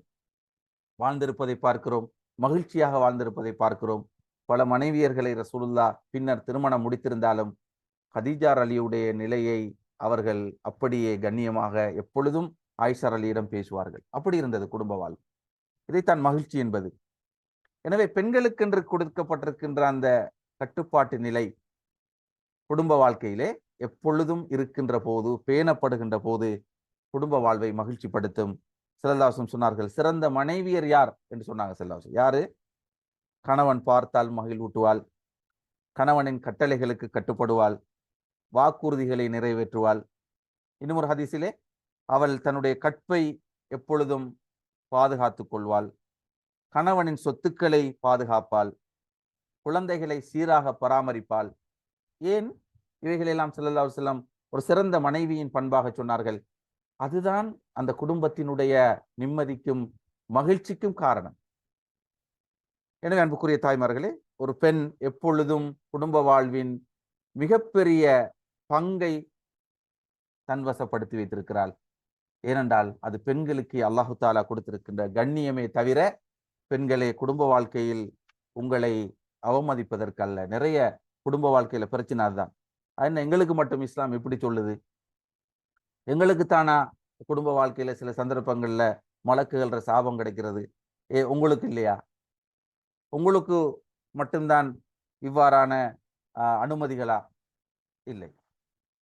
வாழ்ந்திருப்பதை பார்க்கிறோம். மகிழ்ச்சியாக வாழ்ந்திருப்பதை பார்க்கிறோம். பல மனைவியர்களை ரசூலுல்லாஹ் பின்னர் திருமணம் முடித்திருந்தாலும் கதீஜா அலியுடைய நிலையை அவர்கள் அப்படியே கண்ணியமாக எப்பொழுதும் ஆயிஷா அலியிடம் பேசுவார்கள். அப்படி இருந்தது குடும்ப வாழ்வு. இதைத்தான் மகிழ்ச்சி என்பது. எனவே பெண்களுக்கென்று கொடுக்கப்பட்டிருக்கின்ற அந்த கட்டுப்பாட்டு நிலை குடும்ப வாழ்க்கையிலே எப்பொழுதும் இருக்கின்ற போது, பேணப்படுகின்ற போது குடும்ப வாழ்வை மகிழ்ச்சிப்படுத்தும். ஸல்லல்லாஹு அலைஹி வஸல்லம் சொன்னார்கள், சிறந்த மனைவியர் யார் என்று சொன்னாங்க. ஸல்லல்லாஹு அலைஹி வஸல்லம் யாரு? கணவன் பார்த்தால் மகிழ்வூட்டுவாள், கணவனின் கட்டளைகளுக்கு கட்டுப்படுவாள், வாக்குறுதிகளை நிறைவேற்றுவாள். இன்னும் ஒரு ஹதீஸிலே அவள் தன்னுடைய கற்பை எப்பொழுதும் பாதுகாத்துக் கொள்வாள், கணவனின் சொத்துக்களை பாதுகாப்பாள், குழந்தைகளை சீராக பராமரிப்பாள். ஏன் இவைகளெல்லாம் ஸல்லல்லாஹு அலைஹி வஸல்லம் ஒரு சிறந்த மனைவியின் பண்பாக சொன்னார்கள்? அதுதான் அந்த குடும்பத்தினுடைய நிம்மதிக்கும் மகிழ்ச்சிக்கும் காரணம். எனவே அன்புக்குரிய தாய்மார்களே, ஒரு பெண் எப்பொழுதும் குடும்ப வாழ்வின் மிகப்பெரிய பங்கை தன்வசப்படுத்தி வைத்திருக்கிறாள். ஏனென்றால் அது பெண்களுக்கு அல்லாஹு தாலா கொடுத்திருக்கின்ற கண்ணியமே தவிர பெண்களே குடும்ப வாழ்க்கையில் உங்களை அவமதிப்பதற்கல்ல. நிறைய குடும்ப வாழ்க்கையில பிரச்சனை அதுதான். அது எங்களுக்கு மட்டும் இஸ்லாம் எப்படி சொல்லுது? எங்களுக்கு தானா குடும்ப வாழ்க்கையில சில சந்தர்ப்பங்கள்ல மலக்குகள்ற சாபம் கிடைக்கிறது? உங்களுக்கு இல்லையா? உங்களுக்கு மட்டும்தான் இவ்வாறான அனுமதிகளா? இல்லை.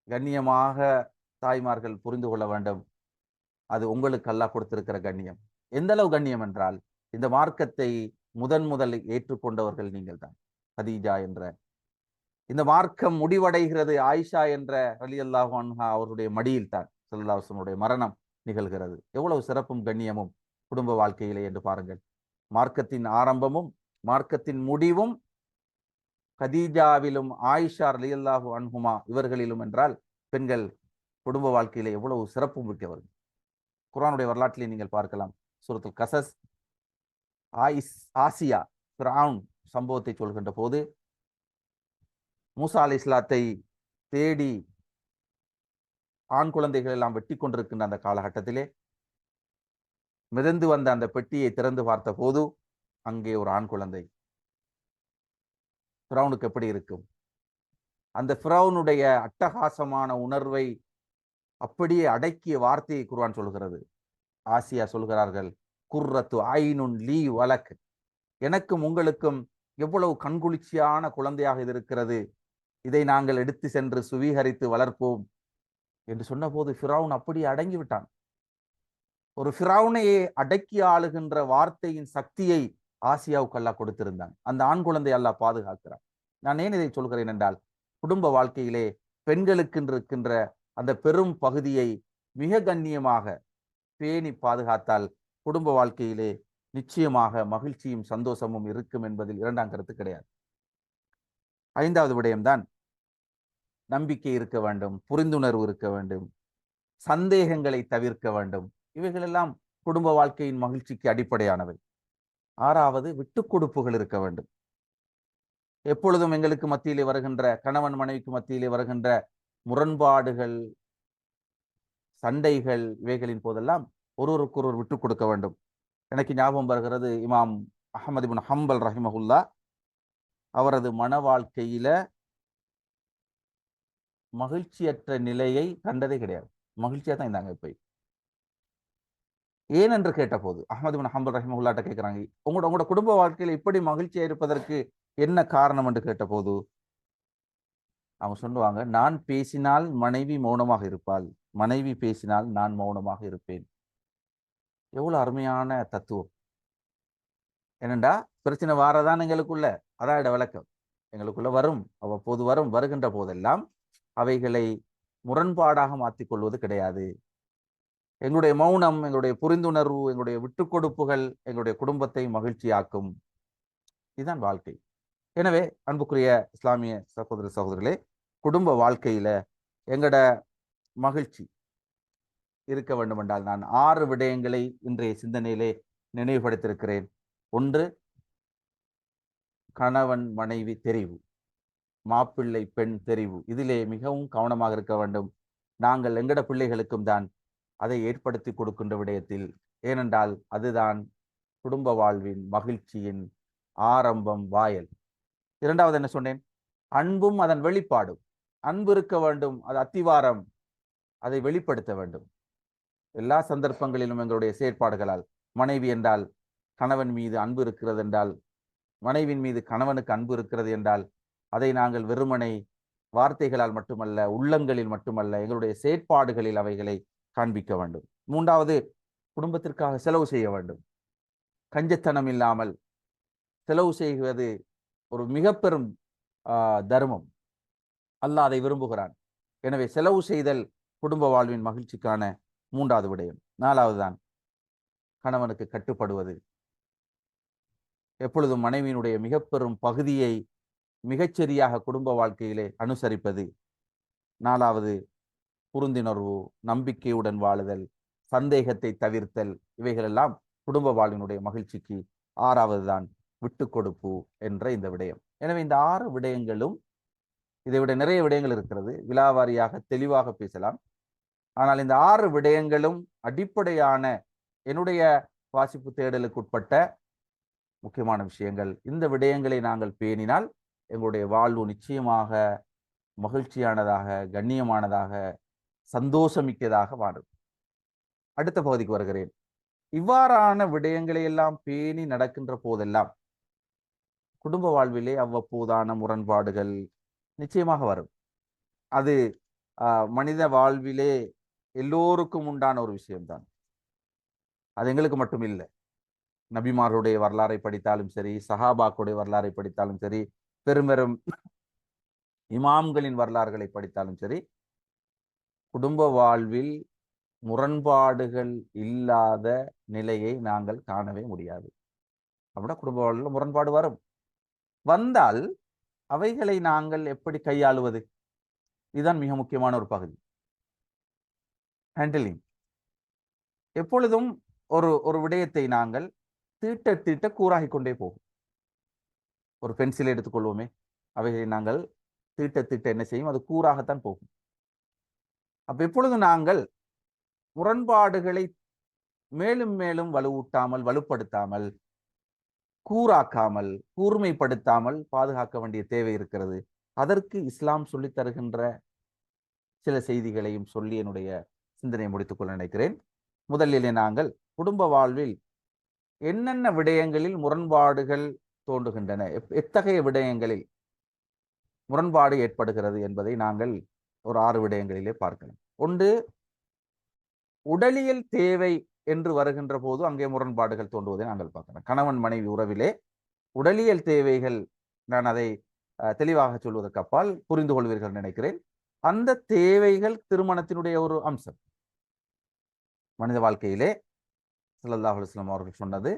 கண்ணியமாக தாய்மார்கள் புரிந்து கொள்ள வேண்டும். அது உங்களுக்கு அல்லாஹ் கொடுத்திருக்கிற கண்ணியம். எந்த அளவு கண்ணியம் என்றால், இந்த மார்க்கத்தை முதலில் ஏற்றுக்கொண்டவர்கள் நீங்கள் தான். கதீஜா என்ற இந்த மார்க்கம் முடிவடைகிறது ஆயிஷா என்ற ரலியல்லாஹு அன்ஹா அவருடைய மடியில் தான் ஸல்லல்லாஹு அலைஹி வஸல்லம் மரணம் நிகழ்கிறது. எவ்வளவு சிறப்பும் கண்ணியமும் குடும்ப வாழ்க்கையிலே என்று பாருங்கள். மார்க்கத்தின் ஆரம்பமும் மார்க்கத்தின் முடிவும் கதீஜாவிலும் ஆயிஷா ரலியல்லாஹு அன்ஹுமா இவர்களிலும் என்றால் பெண்கள் குடும்ப வாழ்க்கையிலே எவ்வளவு சிறப்பு மிக்கவர்கள். குர்ஆனுடைய வரலாற்றிலே நீங்கள் பார்க்கலாம். சூரத்துல் கஸஸ் ஆசியா ஃபிரௌன் சம்பவத்தை சொல்கின்ற போது மூசா அலைஹிஸ்ஸலாத்தை தேடி ஆண் குழந்தைகள் எல்லாம் வெட்டி கொண்டிருக்கின்ற அந்த காலகட்டத்திலே மிதந்து வந்த அந்த பெட்டியை திறந்து பார்த்த போது அங்கே ஒரு ஆண் குழந்தை. ஃபிரௌனுக்கு எப்படி இருக்கும்? அந்த ஃபிரௌனுடைய அட்டகாசமான உணர்வை அப்படியே அடக்கிய வார்த்தையை குர்ஆன் சொல்கிறது. ஆசியா சொல்கிறார்கள், குர்ரத்து ஐனுன் லீ வலக், எனக்கும் உங்களுக்கும் எவ்வளவு கண்குளிர்ச்சியான குழந்தையாக இது இருக்கிறது, இதை நாங்கள் எடுத்து சென்று சுவீகரித்து வளர்ப்போம் என்று சொன்னபோது ஃபிரௌன் அப்படியே அடங்கி விட்டான். ஒரு ஃபிரௌனையே அடக்கி ஆளுகின்ற வார்த்தையின் சக்தியை ஆசியாவுக்கு அல்லாஹ் கொடுத்திருந்தான். அந்த ஆண் குழந்தை அல்லாஹ் பாதுகாக்கிறான். நான் ஏன் இதை சொல்கிறேன் என்றால், குடும்ப வாழ்க்கையிலே பெண்களுக்கு இருக்கின்ற அந்த பெரும் பகுதியை மிக கண்ணியமாக பேணி பாதுகாத்தால் குடும்ப வாழ்க்கையிலே நிச்சயமாக மகிழ்ச்சியும் சந்தோஷமும் இருக்கும் என்பதில் இரண்டாம் கருத்து கிடையாது. ஐந்தாவது விடயம்தான் நம்பிக்கை இருக்க வேண்டும், புரிந்துணர்வு இருக்க வேண்டும், சந்தேகங்களை தவிர்க்க வேண்டும். இவைகளெல்லாம் குடும்ப வாழ்க்கையின் மகிழ்ச்சிக்கு அடிப்படையானவை. ஆறாவது, விட்டுக் கொடுப்புகள் இருக்க வேண்டும். எப்பொழுதும் எங்களுக்கு மத்தியிலே வருகின்ற கணவன் மனைவிக்கு மத்தியிலே வருகின்ற முரண்பாடுகள், சண்டைகள், இவைகளின் போதெல்லாம் ஒருவருக்கொருவர் விட்டுக் கொடுக்க வேண்டும். எனக்கு ஞாபகம் வருகிறது இமாம் அஹ்மது இப்னு ஹம்பல் ரஹிமஹுல்லா அவரது மன வாழ்க்கையில மகிழ்ச்சியற்ற நிலையை கண்டதே கிடையாது. மகிழ்ச்சியா தான் இருந்தாங்க இப்ப. ஏன் என்று கேட்டபோது அஹ்மது இப்னு ஹம்பல் ரஹிமஹுல்லாட்ட கேட்கிறாங்க, உங்களோட உங்களோட குடும்ப வாழ்க்கையில இப்படி மகிழ்ச்சியா இருப்பதற்கு என்ன காரணம் என்று கேட்டபோது அவங்க சொல்லுவாங்க, நான் பேசினால் மனைவி மௌனமாக இருப்பாள், மனைவி பேசினால் நான் மௌனமாக இருப்பேன். எவ்வளவு அருமையான தத்துவம்! ஏனென்றா பிரச்சனை வாரதான் எங்களுக்குள்ள, அதான் விளக்கம். எங்களுக்குள்ள வரும், அவ்வப்போது வரும், வருகின்ற போதெல்லாம் அவைகளை முரண்பாடாக மாற்றிக்கொள்வது கிடையாது. எங்களுடைய மௌனம், எங்களுடைய புரிந்துணர்வு, எங்களுடைய விட்டுக் கொடுப்புகள் எங்களுடைய குடும்பத்தை மகிழ்ச்சியாக்கும். இதுதான் வாழ்க்கை. எனவே அன்புக்குரிய இஸ்லாமிய சகோதர சகோதரிகளே, குடும்ப வாழ்க்கையில எங்கட மகிழ்ச்சி இருக்க வேண்டும் என்றால் நான் 6 விடயங்களை இன்றைய சிந்தனையிலே நினைவுபடுத்தியிருக்கிறேன். 1, கணவன் மனைவி தெரிவு, மாப்பிள்ளை பெண் தெரிவு. இதிலே மிகவும் கவனமாக இருக்க வேண்டும். நாங்கள் எங்கட பிள்ளைகளுக்கும் தான் அதை ஏற்படுத்தி கொடுக்கின்ற விடயத்தில். ஏனென்றால் அதுதான் குடும்ப வாழ்வின் மகிழ்ச்சியின் ஆரம்பம், வாயல். 2வது என்ன சொன்னேன்? அன்பும் அதன் வெளிப்பாடும். அன்பு இருக்க வேண்டும், அது அத்திவாரம், அதை வெளிப்படுத்த வேண்டும் எல்லா சந்தர்ப்பங்களிலும் எங்களுடைய செயற்பாடுகளால். மனைவி என்றால் கணவன் மீது அன்பு இருக்கிறது என்றால், மனைவின் மீது கணவனுக்கு அன்பு இருக்கிறது என்றால், அதை நாங்கள் வெறுமனை வார்த்தைகளால் மட்டுமல்ல, உள்ளங்களில் மட்டுமல்ல, எங்களுடைய செயற்பாடுகளில் அவைகளை காண்பிக்க வேண்டும். 3வது, குடும்பத்திற்காக செலவு செய்ய வேண்டும். கஞ்சத்தனம் இல்லாமல் செலவு செய்வது ஒரு மிக பெரும் தர்மம். அல்லாஹ் அதை விரும்புகிறான். எனவே செலவு செய்தல் குடும்ப வாழ்வின் மகிழ்ச்சிக்கான 3வது விடயம். 4வது தான் கணவனுக்கு கட்டுப்படுவது. எப்பொழுதும் மனைவியினுடைய மிக பெரும் பகுதியை மிகச்சரியாக குடும்ப வாழ்க்கையிலே அனுசரிப்பது. 4வது புரிந்துணர்வு, நம்பிக்கையுடன் வாழுதல், சந்தேகத்தை தவிர்த்தல். இவைகளெல்லாம் குடும்ப வாழ்வினுடைய மகிழ்ச்சிக்கு 6வது தான் விட்டு கொடுப்பு என்ற இந்த விடயம். எனவே இந்த 6 விடயங்களும், இதை விட நிறைய விடயங்கள் இருக்கிறது, விலாவாரியாக தெளிவாக பேசலாம். ஆனால் இந்த 6 விடயங்களும் அடிப்படையான என்னுடைய வாசிப்பு தேடலுக்கு உட்பட்ட முக்கியமான விஷயங்கள். இந்த விடயங்களை நாங்கள் பேணினால் எங்களுடைய வாழ்வு நிச்சயமாக மகிழ்ச்சியானதாக, கண்ணியமானதாக, சந்தோஷமிக்கதாக வாழும். அடுத்த பகுதிக்கு வருகிறேன். இவ்வாறான விடயங்களை எல்லாம் பேணி நடக்கின்ற போதெல்லாம் குடும்ப வாழ்விலே அவ்வப்போதான முரண்பாடுகள் நிச்சயமாக வரும். அது மனித வாழ்விலே எல்லோருக்கும் உண்டான ஒரு விஷயம்தான். அது எங்களுக்கு மட்டும் இல்லை. நபிமார்களுடைய வரலாறை படித்தாலும் சரி, சஹாபாக்களுடைய வரலாறை படித்தாலும் சரி, பெரும்பெரும் இமாம்களின் வரலாறுகளை படித்தாலும் சரி, குடும்ப வாழ்வில் முரண்பாடுகள் இல்லாத நிலையை நாங்கள் காணவே முடியாது. அப்படின்னா குடும்ப வாழ்வில் முரண்பாடு வரும். வந்தால் அவைகளை நாங்கள் எப்படி கையாளுவது? இதுதான் மிக முக்கியமான ஒரு பகுதி. ஹேண்டிலிங். எப்பொழுதும் ஒரு விடயத்தை நாங்கள் தீட்ட தீட்ட கூறாகிக் கொண்டே போகும். ஒரு பென்சிலை எடுத்துக்கொள்வோமே, அவைகளை நாங்கள் தீட்ட தீட்ட என்ன செய்யும்? அது கூறாகத்தான் போகும். அப்ப எப்பொழுது நாங்கள் முரண்பாடுகளை மேலும் மேலும் வலுவூட்டாமல், வலுப்படுத்தாமல், கூறாக்காமல், கூர்மைப்படுத்தாமல் பாதுகாக்க வேண்டிய தேவை இருக்கிறது. அதற்கு இஸ்லாம் சொல்லித் தருகின்ற சில செய்திகளையும் சொல்லி என்னுடைய சிந்தனையை முடித்துக் கொள்ள நினைக்கிறேன். முதலிலே நாங்கள் குடும்ப வாழ்வில் என்னென்ன விடயங்களில் முரண்பாடுகள் தோன்றுகின்றன, எத்தகைய விடயங்களில் முரண்பாடு ஏற்படுகிறது என்பதை நாங்கள் ஒரு 6 விடயங்களிலே பார்க்கலாம். 1, உடலியல் தேவை என்று வருகின்ற போது அங்கே முரண்பாடுகள் தோன்றுவதை நாங்கள் பார்க்கலாம். கணவன் மனைவி உறவிலே உடலியல் தேவைகள், நான் அதை தெளிவாக சொல்வதற்கு அப்பால் புரிந்து கொள்வீர்கள் நினைக்கிறேன். அந்த தேவைகள் திருமணத்தினுடைய ஒரு அம்சம். மனித வாழ்க்கையிலே ஸல்லல்லாஹு அலைஹி வஸல்லம் அவர்கள் சொன்னது,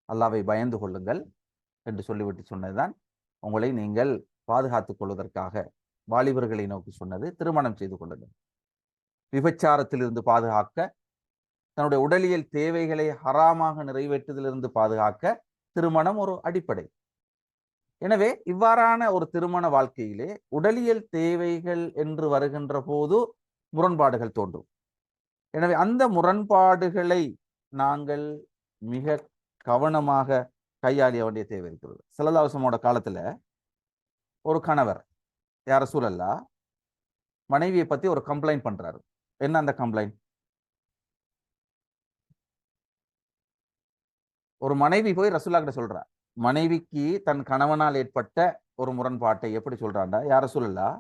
அல்லாஹ்வை பயந்து கொள்ளுங்கள் என்று சொல்லிவிட்டு சொன்னதுதான், உங்களை நீங்கள் பாதுகாத்துக் கொள்வதற்காக வாலிபர்களை நோக்கி சொன்னது, திருமணம் செய்து கொள்ளுங்கள். விபச்சாரத்திலிருந்து பாதுகாக்க, தன்னுடைய உடலியல் தேவைகளை ஹராமாக நிறைவேற்றுவதிலிருந்து பாதுகாக்க திருமணம் ஒரு அடிப்படை. எனவே இவ்வாறான ஒரு திருமண வாழ்க்கையிலே உடலியல் தேவைகள் என்று வருகின்ற போது முரண்பாடுகள் தோன்றும். எனவே அந்த முரண்பாடுகளை நாங்கள் மிக கவனமாக கையாள வேண்டிய தேவை இருக்கிறது. ஸல்லல்லாஹு அலைஹி வஸல்லமோட காலத்துல ஒரு கணவர் யா ரசூலல்லாஹ் மனைவியை பத்தி ஒரு கம்ப்ளைண்ட் பண்றாரு. என்ன அந்த கம்ப்ளைண்ட்? ஒரு மனைவி போய் ரசூலுல்லாஹ் கிட்ட சொல்றா. மனைவிக்கு தன் கணவனால் ஏற்பட்ட ஒரு முரண்பாட்டை எப்படி சொல்றாண்டா, யா ரசூலல்லாஹ்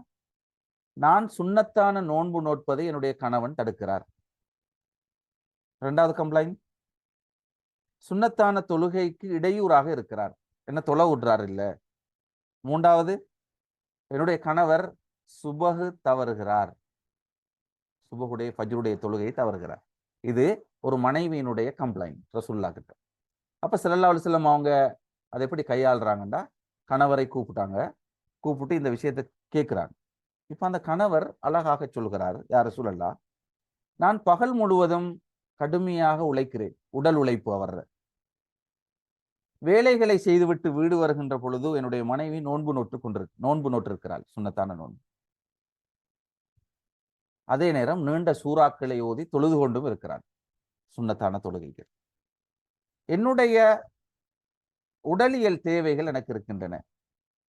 நான் சுன்னத்தான நோன்பு நோட்பதை என்னுடைய கணவன் தடுக்கிறார். இரண்டாவது கம்ப்ளைண்ட், சுன்னத்தான தொழுகைக்கு இடையூறாக இருக்கிறார். என்ன தொலை விடுறார் இல்ல. மூன்றாவது, என்னுடைய கணவர் சுபஹு தவறுகிறார். சுபஹுடைய ஃபஜ்ருடைய தொழுகையை தவறுகிறார். இது ஒரு மனைவியினுடைய கம்ப்ளைண்ட் ரசூலுல்லாஹ் கிட்ட. அப்ப ஸல்லல்லாஹு அலைஹி வஸல்லம் அவங்க அதை எப்படி கையாளுறாங்கன்னா, கணவரை கூப்பிட்டாங்க. கூப்பிட்டு இந்த விஷயத்தை கேட்கிறாங்க. இப்ப அந்த கணவர் அழகாக சொல்கிறார், யா ரசூலல்லாஹ் நான் பகல் முழுவதும் கடுமையாக உழைக்கிறேன். உடல் உழைப்பு அவர்ற. வேலைகளை செய்துவிட்டு வீடு வருகின்ற பொழுது என்னுடைய மனைவி நோன்பு நோட்டிருக்கிறாள், சுன்னத்தான நோன்பு. அதே நேரம் நீண்ட சூறாக்களை ஓதி தொழுது கொண்டும் இருக்கிறாள், சுன்னத்தான தொழுகைகள். என்னுடைய உடலியல் தேவைகள் எனக்கு இருக்கின்றன.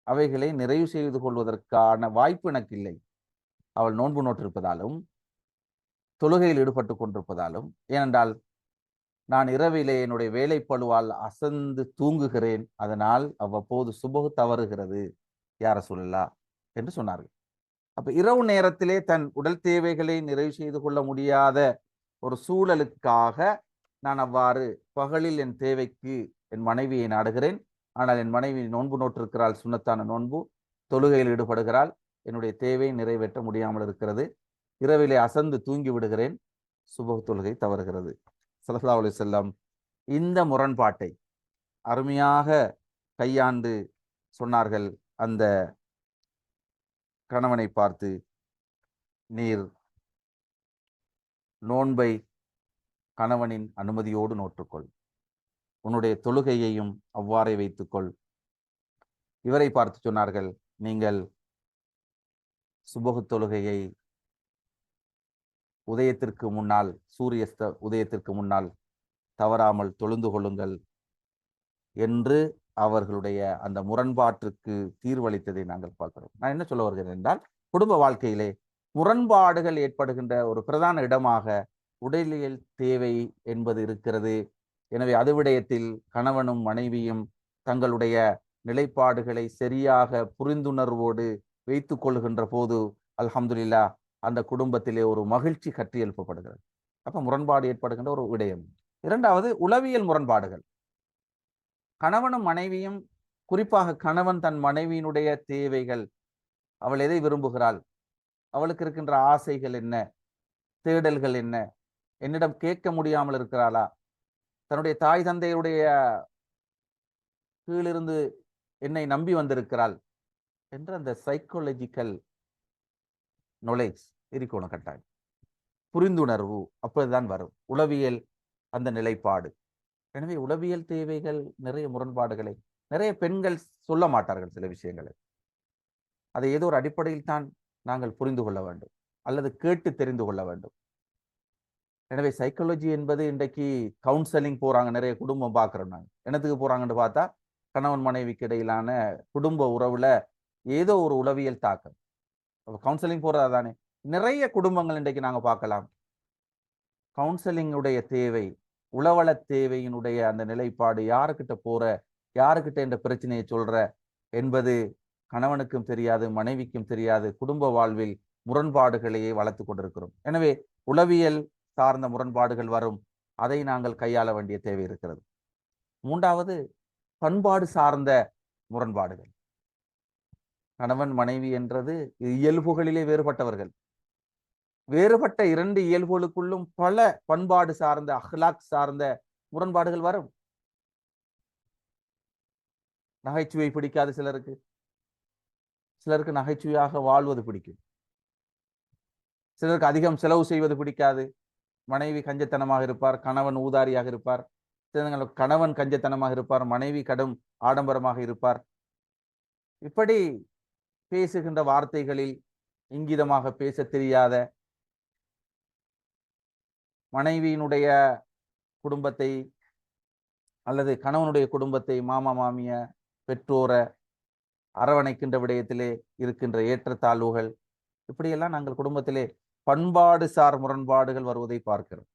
அவைகளை நிறைவு செய்து கொள்வதற்கான வாய்ப்பு எனக்கு இல்லை. அவள் நோன்பு நோட்டிருப்பதாலும் தொழுகையில் ஈடுபட்டு கொண்டிருப்பதாலும். ஏனென்றால் நான் இரவிலே என்னுடைய வேலைப்பளுவால் அசந்து தூங்குகிறேன். அதனால் அவ்வப்போது சுபஹு தவறுகிறது யா ரசூலல்லாஹ் என்று சொன்னார்கள். அப்ப இரவு நேரத்திலே தன் உடல் தேவைகளை நிறைவு செய்து கொள்ள முடியாத ஒரு சூழலுக்காக நான் அவ்வாறு பகலில் என் தேவைக்கு என் மனைவியை நாடுகிறேன். ஆனால் என் மனைவி நோன்பு நோட்டிருக்கிறாள், சுன்னத்தான நோன்பு, தொழுகையில் ஈடுபடுகிறாள். என்னுடைய தேவை நிறைவேற்ற முடியாமல் இருக்கிறது. இரவிலே அசந்து தூங்கி விடுகிறேன். சுபஹ் தொழுகை தவறுகிறது. ஸல்லல்லாஹு அலைஹி வஸல்லம் இந்த முரண்பாட்டை அருமையாக கையாண்டு சொன்னார்கள். அந்த கணவனை பார்த்து, நீர் நோன்பை கணவனின் அனுமதியோடு நோற்றுக்கொள், உன்னுடைய தொழுகையையும் அவ்வாறே வைத்துக்கொள். இவரை பார்த்து சொன்னார்கள், நீங்கள் சுபஹு தொழுகையை உதயத்திற்கு முன்னால், சூரியஸ்த உதயத்திற்கு முன்னால் தவறாமல் தொழுந்து கொள்ளுங்கள் என்று அவர்களுடைய அந்த முரண்பாட்டிற்கு தீர்வளித்ததை நாங்கள் பார்க்கிறோம். நான் என்ன சொல்ல வருகிறேன் என்றால், குடும்ப வாழ்க்கையிலே முரண்பாடுகள் ஏற்படுகின்ற ஒரு பிரதான இடமாக உடலியல் தேவை என்பது இருக்கிறது. எனவே அது விடயத்தில் கணவனும் மனைவியும் தங்களுடைய நிலைப்பாடுகளை சரியாக புரிந்துணர்வோடு வைத்துக் கொள்கின்ற போது அல்ஹம்துலில்லாஹ் அந்த குடும்பத்திலே ஒரு மகிழ்ச்சி கட்டி எழுப்பப்படுகிறது. அப்ப முரண்பாடு ஏற்படுகின்ற ஒரு விடயம். இரண்டாவது, உளவியல் முரண்பாடுகள். கணவனும் மனைவியும், குறிப்பாக கணவன் தன் மனைவியினுடைய தேவைகள், அவள் எதை விரும்புகிறாள், அவளுக்கு இருக்கின்ற ஆசைகள் என்ன, தேடல்கள் என்ன, என்னிடம் கேட்க முடியாமல் இருக்கிறாளா, தன்னுடைய தாய் தந்தையுடைய கீழிருந்து என்னை நம்பி வந்திருக்கிறாள் என்ற அந்த சைக்காலஜிக்கல் நாலேஜ் இருக்கணும் கட்டாயம். புரிந்துணர்வு அப்போதுதான் வரும் உளவியல் அந்த நிலைப்பாடு. எனவே உளவியல் தேவைகள் நிறைய முரண்பாடுகளை நிறைய பெண்கள் சொல்ல மாட்டார்கள். சில விஷயங்களை அதை ஏதோ ஒரு அடிப்படையில் தான் நாங்கள் புரிந்து கொள்ள வேண்டும் அல்லது கேட்டு தெரிந்து கொள்ள வேண்டும். எனவே சைக்காலஜி என்பது இன்றைக்கு கவுன்சிலிங் போறாங்க, நிறைய குடும்பம் பார்க்குறோம். நாங்கள் என்னத்துக்கு போறாங்கன்னு பார்த்தா, கணவன் மனைவிக்கு இடையிலான குடும்ப உறவுல ஏதோ ஒரு உளவியல் தாக்கம். கவுன்சிலிங் போறதா தானே. நிறைய குடும்பங்கள் இன்றைக்கு நாங்க பார்க்கலாம். கவுன்சிலிங்குடைய தேவை, உளவள தேவையினுடைய அந்த நிலைப்பாடு, யாருக்கிட்ட போற, யாருக்கிட்ட இந்த பிரச்சனையை சொல்ற என்பது கணவனுக்கும் தெரியாது, மனைவிக்கும் தெரியாது. குடும்ப வாழ்வில் முரண்பாடுகளையே வளர்த்து கொண்டிருக்கிறோம். எனவே உளவியல் சார்ந்த முரண்பாடுகள் வரும். அதை நாங்கள் கையாள வேண்டிய தேவை இருக்கிறது. மூன்றாவது, பண்பாடு சார்ந்த முரண்பாடுகள். கணவன் மனைவி என்றது இயல்புகளிலே வேறுபட்டவர்கள். வேறுபட்ட இரண்டு இயல்புகளுக்குள்ளும் பல பண்பாடு சார்ந்த, அஹ்லாக் சார்ந்த முரண்பாடுகள் வரும். நகைச்சுவை பிடிக்காது சிலருக்கு, சிலருக்கு நகைச்சுவையாக வாழ்வது பிடிக்கும். சிலருக்கு அதிகம் செலவு செய்வது பிடிக்காது. மனைவி கஞ்சத்தனமாக இருப்பார், கணவன் ஊதாரியாக இருப்பார். கணவன் கஞ்சத்தனமாக இருப்பார், மனைவி கடும் ஆடம்பரமாக இருப்பார். இப்படி பேசுகின்ற வார்த்தைகளில் இங்கிதமாக பேச தெரியாத, மனைவியினுடைய குடும்பத்தை அல்லது கணவனுடைய குடும்பத்தை மாமா மாமிய பெற்றோரை அரவணைக்கின்ற விடயத்திலே இருக்கின்ற ஏற்றத்தாழ்வுகள், இப்படியெல்லாம் நாங்கள் குடும்பத்திலே பண்பாடு சார் முரண்பாடுகள் வருவதை பார்க்கிறோம்.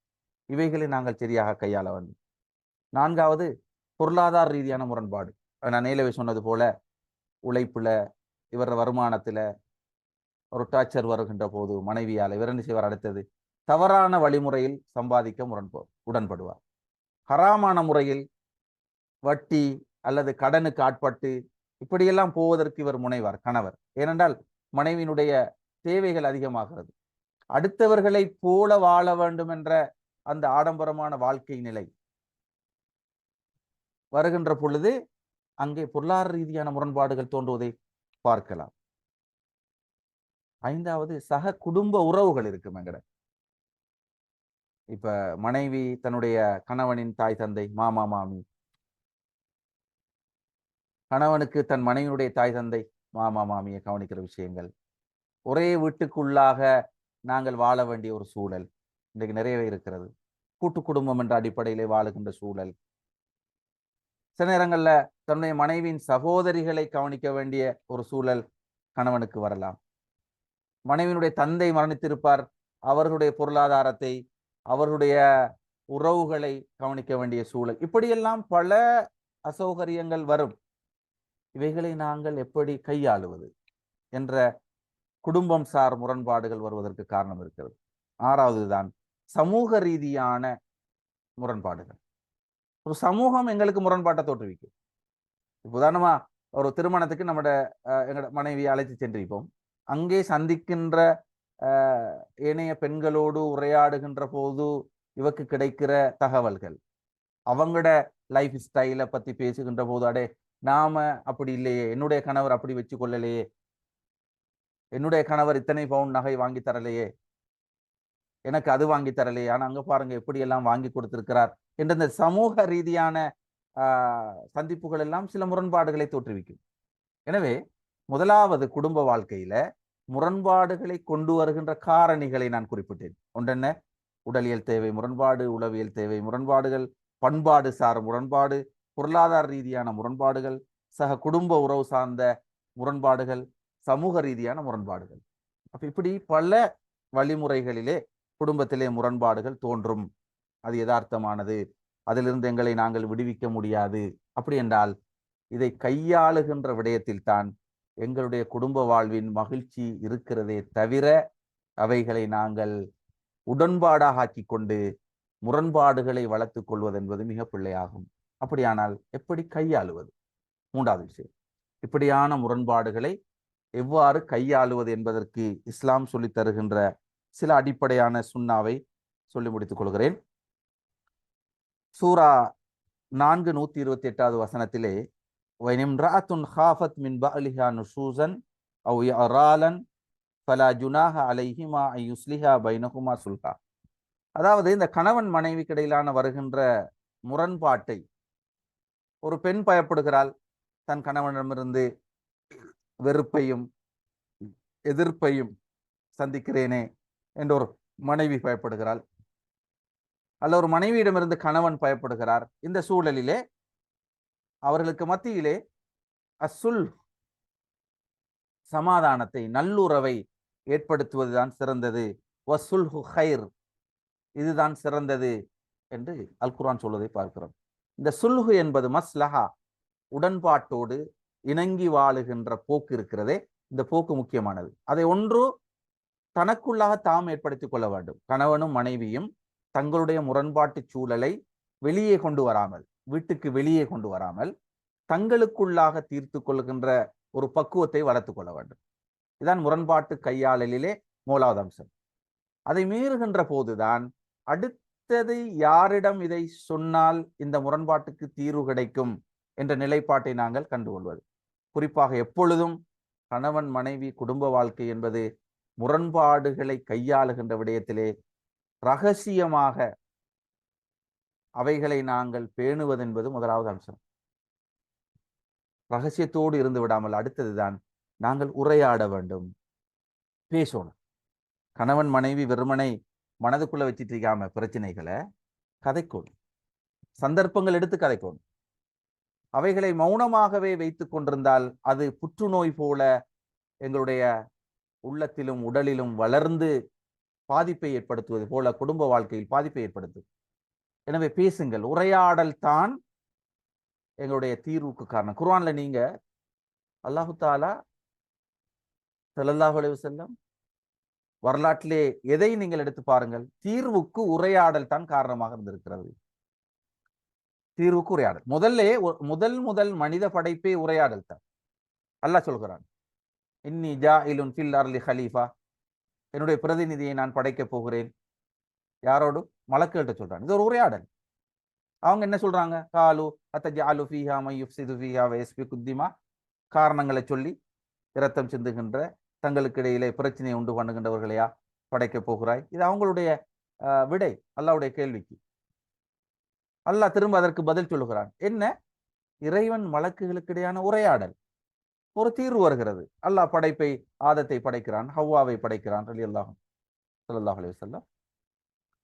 இவைகளை நாங்கள் சரியாக கையாள வேண்டும். 4வது பொருளாதார ரீதியான முரண்பாடு. நான் நேலவே சொன்னது போல உழைப்புல, இவர வருமானத்துல ஒரு டார்ச்சர் வருகின்ற போது மனைவியால் இவர் என்ன செய்வார்? அடுத்தது தவறான வழிமுறையில் சம்பாதிக்க உடன்படுவார். ஹராமான முறையில் வட்டி அல்லது கடனுக்கு ஆட்பட்டு இப்படியெல்லாம் போவதற்கு இவர் முனைவார், கணவர். ஏனென்றால் மனைவியினுடைய தேவைகள் அதிகமாகிறது. அடுத்தவர்களை போல வாழ வேண்டும் என்ற அந்த ஆடம்பரமான வாழ்க்கை நிலை வருகின்ற பொழுது அங்கே பொருளாதார ரீதியான முரண்பாடுகள் தோன்றுவதை பார்க்கலாம். 5வது சக குடும்ப உறவுகள் இருக்கும் எங்கட. இப்ப மனைவி தன்னுடைய கணவனின் தாய் தந்தை, மாமா மாமி, கணவனுக்கு தன் மனைவியுடைய தாய் தந்தை மாமா மாமியை கவனிக்கிற விஷயங்கள், ஒரே வீட்டுக்குள்ளாக நாங்கள் வாழ வேண்டிய ஒரு சூழல் இன்றைக்கு நிறையவே இருக்கிறது. கூட்டு குடும்பம் என்ற அடிப்படையிலே வாழுகின்ற சூழல். சில நேரங்கள்ல தன்னுடைய மனைவியின் சகோதரிகளை கவனிக்க வேண்டிய ஒரு சூழல் கணவனுக்கு வரலாம். மனைவியினுடைய தந்தை மரணித்திருப்பார், அவர்களுடைய பொருளாதாரத்தை, அவர்களுடைய உறவுகளை கவனிக்க வேண்டிய சூழல், இப்படியெல்லாம் பல அசௌகரியங்கள் வரும். இவைகளை நாங்கள் எப்படி கையாளுவது என்ற குடும்பம் சார் முரண்பாடுகள் வருவதற்கு காரணம் இருக்கிறது. 6வது தான் சமூக ரீதியான முரண்பாடுகள். ஒரு சமூகம் எங்களுக்கு முரண்பாட்டை தோற்றுவிக்கும். உதாரணமா ஒரு திருமணத்துக்கு எங்களோட மனைவியை அழைத்து சென்றிருப்போம். அங்கே சந்திக்கின்ற ஏனைய பெண்களோடு உரையாடுகின்ற போது இவக்கு கிடைக்கிற தகவல்கள், அவங்களோட லைஃப் ஸ்டைலை பத்தி பேசுகின்ற போது, அடே நாம அப்படி இல்லையே, என்னுடைய கணவர் அப்படி வச்சு கொள்ளலையே, என்னுடைய கணவர் இத்தனை பவுன் நகை வாங்கி தரலையே, எனக்கு அது வாங்கி தரலையே, ஆனா அங்க பாருங்க எப்படி எல்லாம் வாங்கி கொடுத்திருக்கிறார் என்ற இந்த சமூக ரீதியான சந்திப்புகள் எல்லாம் சில முரண்பாடுகளை தோற்றுவிக்கும். எனவே முதலாவது குடும்ப வாழ்க்கையில முரண்பாடுகளை கொண்டு வருகின்ற காரணிகளை நான் குறிப்பிட்டேன். ஒன்றென்ன? உடலியல் தேவை முரண்பாடு, உளவியல் தேவை முரண்பாடுகள், பண்பாடு சார் முரண்பாடு, பொருளாதார ரீதியான முரண்பாடுகள், சக குடும்ப உறவு சார்ந்த முரண்பாடுகள், சமூக ரீதியான முரண்பாடுகள். அப்ப இப்படி பல வழிமுறைகளிலே குடும்பத்திலே முரண்பாடுகள் தோன்றும். அது யதார்த்தமானது, அதிலிருந்து எங்களை நாங்கள் விடுவிக்க முடியாது. அப்படி என்றால் இதை கையாளுகின்ற விடயத்தில் தான் எங்களுடைய குடும்ப வாழ்வின் மகிழ்ச்சி இருக்கிறதே தவிர, அவைகளை நாங்கள் உடன்பாடாக ஆக்கி கொண்டு முரண்பாடுகளை வளர்த்துக் கொள்வது என்பது மிக பிள்ளையாகும். அப்படியானால் எப்படி கையாளுவது? 3வது விஷயம், இப்படியான முரண்பாடுகளை எவ்வாறு கையாளுவது என்பதற்கு இஸ்லாம் சொல்லித் தருகின்ற சில அடிப்படையான சுன்னாவை சொல்லி முடித்துக் கொள்கிறேன். சூரா 4:128 வசனத்திலே, வனிம்ராஅத்துன் ஹாஃபத் மின் பஅலிஹா நுஷூஸன் அவ் இஅராலன் ஃபலா ஜுனாஹ அலைஹிமா அன் யுஸ்லிஹா பைனஹுமா சுல்ஹா. அதாவது இந்த கணவன் மனைவிக்கு இடையிலான வருகின்ற முரண்பாட்டை ஒரு பெண் பயப்படுகிறாள். தன் கணவனிடமிருந்து வெறுப்பையும் எதிர்ப்பையும் சந்திக்கிறேனே என்று ஒரு மனைவி பயப்படுகிறாள், அல்ல ஒரு மனைவியிடமிருந்து கணவன் பயப்படுகிறார். இந்த சூழலிலே அவர்களுக்கு மத்தியிலே அசுல் சமாதானத்தை, நல்லுறவை ஏற்படுத்துவதுதான் சிறந்தது. வசுல்ஹு ஹைர், இதுதான் சிறந்தது என்று அல் குர்ஆன் சொல்வதை பார்க்கிறோம். இந்த சுல்ஹு என்பது மஸ்லஹா, உடன்பாட்டோடு இணங்கி வாழுகின்ற போக்கு இருக்கிறதே, இந்த போக்கு முக்கியமானது. அதை ஒன்று தனக்குள்ளாக தாம் ஏற்படுத்திக் கொள்ள வேண்டும். கணவனும் மனைவியும் தங்களுடைய முரண்பாட்டு சூழலை வெளியே கொண்டு வராமல், வீட்டுக்கு வெளியே கொண்டு வராமல், தங்களுக்குள்ளாக தீர்த்து கொள்கின்ற ஒரு பக்குவத்தை வளர்த்து கொள்ள வேண்டும். இதான் முரண்பாட்டு கையாளலிலே மூலாவது அம்சம். அதை மீறுகின்ற போதுதான் அடுத்தது யாரிடம் இதை சொன்னால் இந்த முரண்பாட்டுக்கு தீர்வு கிடைக்கும் என்ற நிலைப்பாட்டை நாங்கள் கண்டுகொள்வது. குறிப்பாக எப்பொழுதும் கணவன் மனைவி குடும்ப வாழ்க்கை என்பது முரண்பாடுகளை கையாளுகின்ற விடயத்திலே ரகசியமாக அவைகளை நாங்கள் பேணுவது என்பது முதலாவது அம்சம். ரகசியத்தோடு இருந்து விடாமல் அடுத்ததுதான் நாங்கள் உரையாட வேண்டும், பேசணும். கணவன் மனைவி வெறுமனை மனதுக்குள்ள வச்சிட்டு இருக்காம பிரச்சனைகளை கதைக்கணும், சந்தர்ப்பங்கள் எடுத்து கதைக்கணும். அவைகளை மௌனமாகவே வைத்துக் கொண்டிருந்தால் அது புற்றுநோய் போல எங்களுடைய உள்ளத்திலும் உடலிலும் வளர்ந்து பாதிப்பை ஏற்படுத்துவது போல குடும்ப வாழ்க்கையில் பாதிப்பை ஏற்படுத்தும். எனவே பேசுங்கள். உரையாடல் தான் எங்களுடைய தீர்வுக்கு காரணம். குர்ஆன்ல நீங்க அல்லாஹு தாலா ஸல்லல்லாஹு அலைஹி வஸல்லம் வரலாற்றிலே எதை நீங்கள் எடுத்து பாருங்கள், தீர்வுக்கு உரையாடல் தான் காரணமாக இருந்திருக்கிறது. தீர்வுக்கு உரையாடல் முதல் மனித படைப்பே உரையாடல் தான். அல்லாஹ் சொல்கிறான், இன்னி ஜாயிலுன் ஃபில் அர்லி ஹலீஃபா, என்னுடைய பிரதிநிதியை நான் படைக்கப் போகிறேன். யாரோடு? மலக்குகள்கிட்ட சொல்றான். இது ஒரு உரையாடல். அவங்க என்ன சொல்றாங்க? காலு அத்தஜஅலு ஃபீஹா மை யுஃப்ஸிது ஃபீஹா வ யஸ்ஃபிகு திமா, காரணங்களை சொல்லி இரத்தம் சிந்துகின்ற, தங்களுக்கு இடையிலே பிரச்சனையை உண்டு பண்ணுகின்றவர்களையா படைக்கப் போகிறாய்? இது அவங்களுடைய விடை அல்லாஹ்வுடைய கேள்விக்கு. அல்லாஹ் திரும்ப அதற்கு பதில் சொல்லுகிறான். என்ன? இறைவன் மலக்குகளுக்கு இடையான உரையாடல். ஒரு தீர்வு வருகிறது. அல்லாஹ் படைப்பை, ஆதத்தை படைக்கிறான், ஹவ்வாவை படைக்கிறான் ரலியல்லாஹு ஸல்லல்லாஹு அலைஹி வஸல்லம்.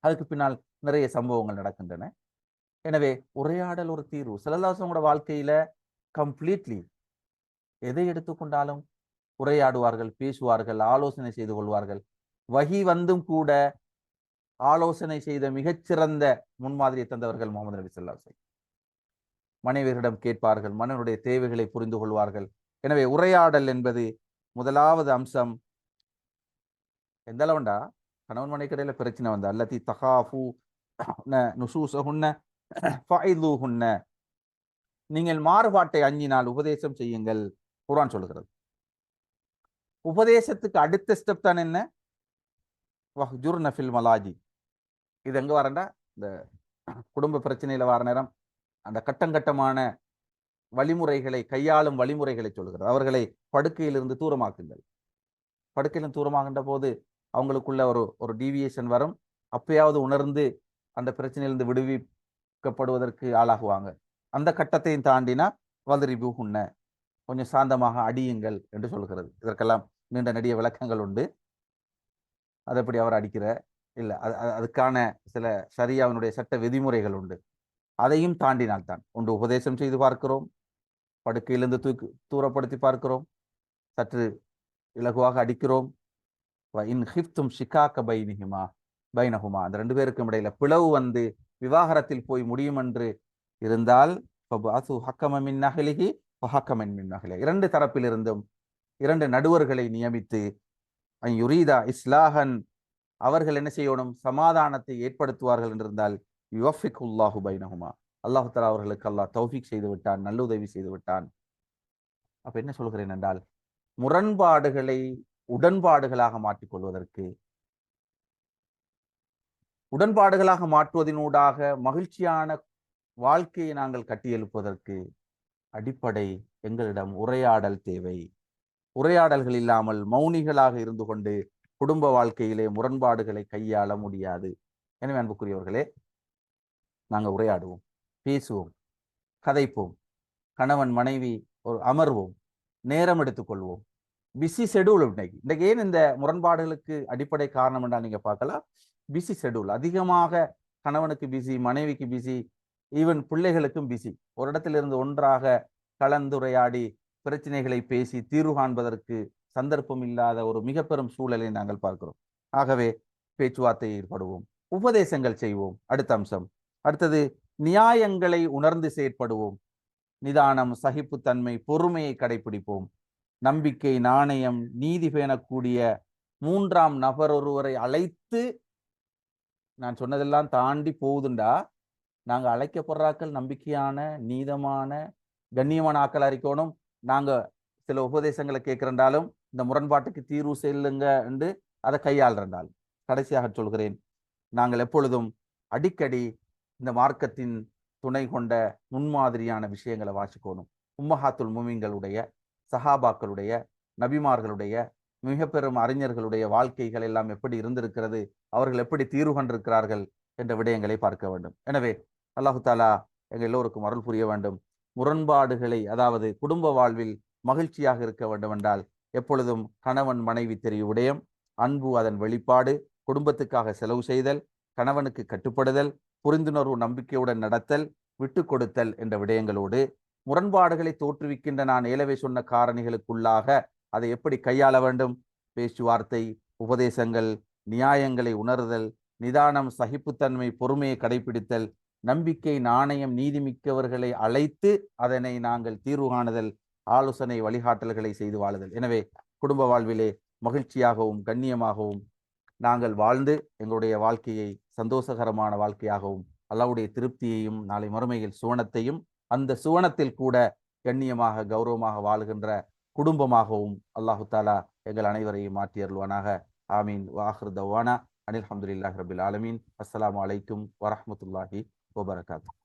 அதுக்கு பின்னால் நிறைய சம்பவங்கள் நடக்கின்றன. எனவே உரையாடல் ஒரு தீர்வு. ஸல்லல்லாஹு அலைஹி வஸல்லம் வாழ்க்கையில கம்ப்ளீட்லி எதை எடுத்துக்கொண்டாலும் உரையாடுவார்கள், பேசுவார்கள், ஆலோசனை செய்து கொள்வார்கள். வஹி வந்தும் கூட ஆலோசனை செய்த மிகச்சிறந்த முன்மாதிரியை தந்தவர்கள் முகமது நபி ஸல்லல்லாஹு அலைஹி வஸல்லம். மனைவியரிடம் கேட்பார்கள், மனைவியுடைய தேவைகளை புரிந்து கொள்வார்கள். எனவே உரையாடல் என்பது முதலாவது அம்சம். எந்த அளவுண்டா, கணவன் மனைவிக்கிடையில பிரச்சனை வந்தா அல்லதி தகாஃபு நுசூஸஹுன்ன ஃபஐதுஹுன்ன, நீங்கள் மாறுபாட்டை அஞ்சினால் உபதேசம் செய்யுங்கள். குர்ஆன் சொல்லுகிறது. உபதேசத்துக்கு அடுத்த ஸ்டெப் தான் என்ன? வஹ்ஜுர்ன ஃபில் மலாஜி. இது எங்க வரண்டா, இந்த குடும்ப பிரச்சனையில வர நேரம் அந்த கட்டமான வழிமுறைகளை கையாளும் வழிமுறைகளை சொல்கிறது. அவர்களை படுக்கையிலிருந்து தூரமாக்குங்கள். படுக்கையிலிருந்து தூரமாகின்ற போது அவங்களுக்குள்ள ஒரு டீவியேஷன் வரும். அப்பயாவது உணர்ந்து அந்த பிரச்சனையிலிருந்து விடுவிக்கப்படுவதற்கு ஆளாகுவாங்க. அந்த கட்டத்தையும் தாண்டினா வதரிபுஹுன்ன, கொஞ்சம் சாந்தமாக அடியுங்கள் என்று சொல்கிறது. இதற்கெல்லாம் நீண்ட நெடிய விளக்கங்கள் உண்டு. அது எப்படி அவர் அடிக்கிற இல்லை, அதுக்கான சில ஷரியாவினுடைய சட்ட விதிமுறைகள் உண்டு. அதையும் தாண்டினால்தான் ஒன்று உபதேசம் செய்து பார்க்கிறோம், படுக்கையிலிருந்து தூரப்படுத்தி பார்க்கிறோம், சற்று இலகுவாக அடிக்கிறோம். இன் ஹிஃப்தும் ஷிகாக்க பைனஹுமா, அந்த ரெண்டு பேருக்கும் இடையில பிளவு வந்து விவாகரத்தில் போய் முடியும் என்று இருந்தால் இரண்டு தரப்பிலிருந்தும் இரண்டு நடுவர்களை நியமித்து யுரீதா இஸ்லாஹன், அவர்கள் என்ன செய்யணும்? சமாதானத்தை ஏற்படுத்துவார்கள் என்றிருந்தால் யுவஃபிகுல்லாஹு பைனஹுமா, அல்லாஹு தஆலா அவர்களுக்கு அல்லாஹ் தௌஃபீக் செய்து விட்டான், நல்லுதவி செய்து விட்டான். அப்ப என்ன சொல்கிறேன் என்றால், முரண்பாடுகளை உடன்பாடுகளாக மாற்றிக்கொள்வதற்கு, உடன்பாடுகளாக மாற்றுவதனூடாக மகிழ்ச்சியான வாழ்க்கையை நாங்கள் கட்டியெழுப்பதற்கு அடிப்படை எங்களிடம் உரையாடல் தேவை. உரையாடல்கள் இல்லாமல் மௌனிகளாக இருந்து கொண்டு குடும்ப வாழ்க்கையிலே முரண்பாடுகளை கையாள முடியாது. எனவே அன்புக்குரியவர்களே, நாங்கள் உரையாடுவோம், பேசுவோம், கதைப்போம், கணவன் மனைவி ஒரு அமர்வோம், நேரம் எடுத்துக்கொள்வோம். பிஸி ஷெடியூல் இன்னைக்கு ஏன் இந்த முரண்பாடுகளுக்கு அடிப்படை காரணம் என்றால் நீங்க பார்க்கலாம், பிஸி ஷெடியூல். அதிகமாக கணவனுக்கு பிஸி, மனைவிக்கு பிஸி, ஈவன் பிள்ளைகளுக்கும் பிஸி. ஒரு இடத்திலிருந்து ஒன்றாக கலந்துரையாடி பிரச்சனைகளை பேசி தீர்வு காண்பதற்கு சந்தர்ப்பம் இல்லாத ஒரு மிக பெரும் சூழலை நாங்கள் பார்க்கிறோம். ஆகவே பேச்சுவார்த்தை ஈடுபடுவோம், உபதேசங்கள் செய்வோம். அடுத்த அம்சம். அடுத்தது நியாயங்களை உணர்ந்து செயற்படுவோம். நிதானம், சகிப்புத்தன்மை, பொறுமையை கடைபிடிப்போம். நம்பிக்கை, நாணயம், நீதி பேணக்கூடிய மூன்றாம் நபர் ஒருவரை அழைத்து, நான் சொன்னதெல்லாம் தாண்டி போகுதுண்டா, நாங்கள் அழைக்கப்படுறாக்கள் நம்பிக்கையான, நீதமான, கண்ணியமான ஆக்கள் அறிக்கணும். நாங்க சில உபதேசங்களை கேட்கிறண்டாலும் இந்த முரண்பாட்டுக்கு தீர்வு செல்லுங்க என்று அதை கையாளுறால். கடைசியாக சொல்கிறேன், நாங்கள் எப்பொழுதும் அடிக்கடி இந்த மார்க்கத்தின் துணை கொண்ட முன்மாதிரியான விஷயங்களை வாசிக்கணும். உம்மஹாத்துல் முஃமின்களுடைய, சஹாபாக்களுடைய, நபிமார்களுடைய, மிக பெரும் அறிஞர்களுடைய வாழ்க்கைகள் எல்லாம் எப்படி இருந்திருக்கிறது, அவர்கள் எப்படி தீர்வு கண்டிருக்கிறார்கள் என்ற விடயங்களை பார்க்க வேண்டும். எனவே அல்லாஹு தாலா எங்கள் எல்லோருக்கும் அருள் புரிய வேண்டும். முரண்பாடுகளை, அதாவது குடும்ப வாழ்வில் மகிழ்ச்சியாக இருக்க வேண்டும் என்றால் எப்பொழுதும் கணவன் மனைவி தெரியும் விடயம், அன்பு அதன் வெளிப்பாடு, குடும்பத்துக்காக செலவு செய்தல், கணவனுக்கு கட்டுப்படுதல், புரிந்துணர்வு நம்பிக்கையுடன் நடத்தல், விட்டு கொடுத்தல் என்ற விடயங்களோடு, முரண்பாடுகளை தோற்றுவிக்கின்ற நான் ஏலவே சொன்ன காரணிகளுக்குள்ளாக அதை எப்படி கையாள வேண்டும், பேச்சுவார்த்தை, உபதேசங்கள், நியாயங்களை உணர்தல், நிதானம், சகிப்புத்தன்மை, பொறுமையை கடைபிடித்தல், நம்பிக்கை, நாணயம், நீதிமிக்கவர்களை அழைத்து அதனை நாங்கள் தீர்வு காணுதல், ஆலோசனை வழிகாட்டல்களை செய்து வாழுதல். எனவே குடும்ப வாழ்விலே மகிழ்ச்சியாகவும் கண்ணியமாகவும் நாங்கள் வாழ்ந்து எங்களுடைய வாழ்க்கையை சந்தோஷகரமான வாழ்க்கையாகவும் அல்லாஹ்வுடைய திருப்தியையும் நாளை மறுமையில் சுவனத்தையும் அந்த சுவனத்தில் கூட கண்ணியமாக கௌரவமாக வாழுகின்ற குடும்பமாகவும் அல்லாஹு தாலா எங்கள் அனைவரையும் மாற்றி அருள்வானாக. ஆமீன். வாஹிர் தவானா அனில் அல்ஹம்துலில்லாஹி ரபில் ஆலமீன். அஸ்ஸலாமு அலைக்கும் வரஹ்மத்துல்லாஹி வபரகாத்துஹு.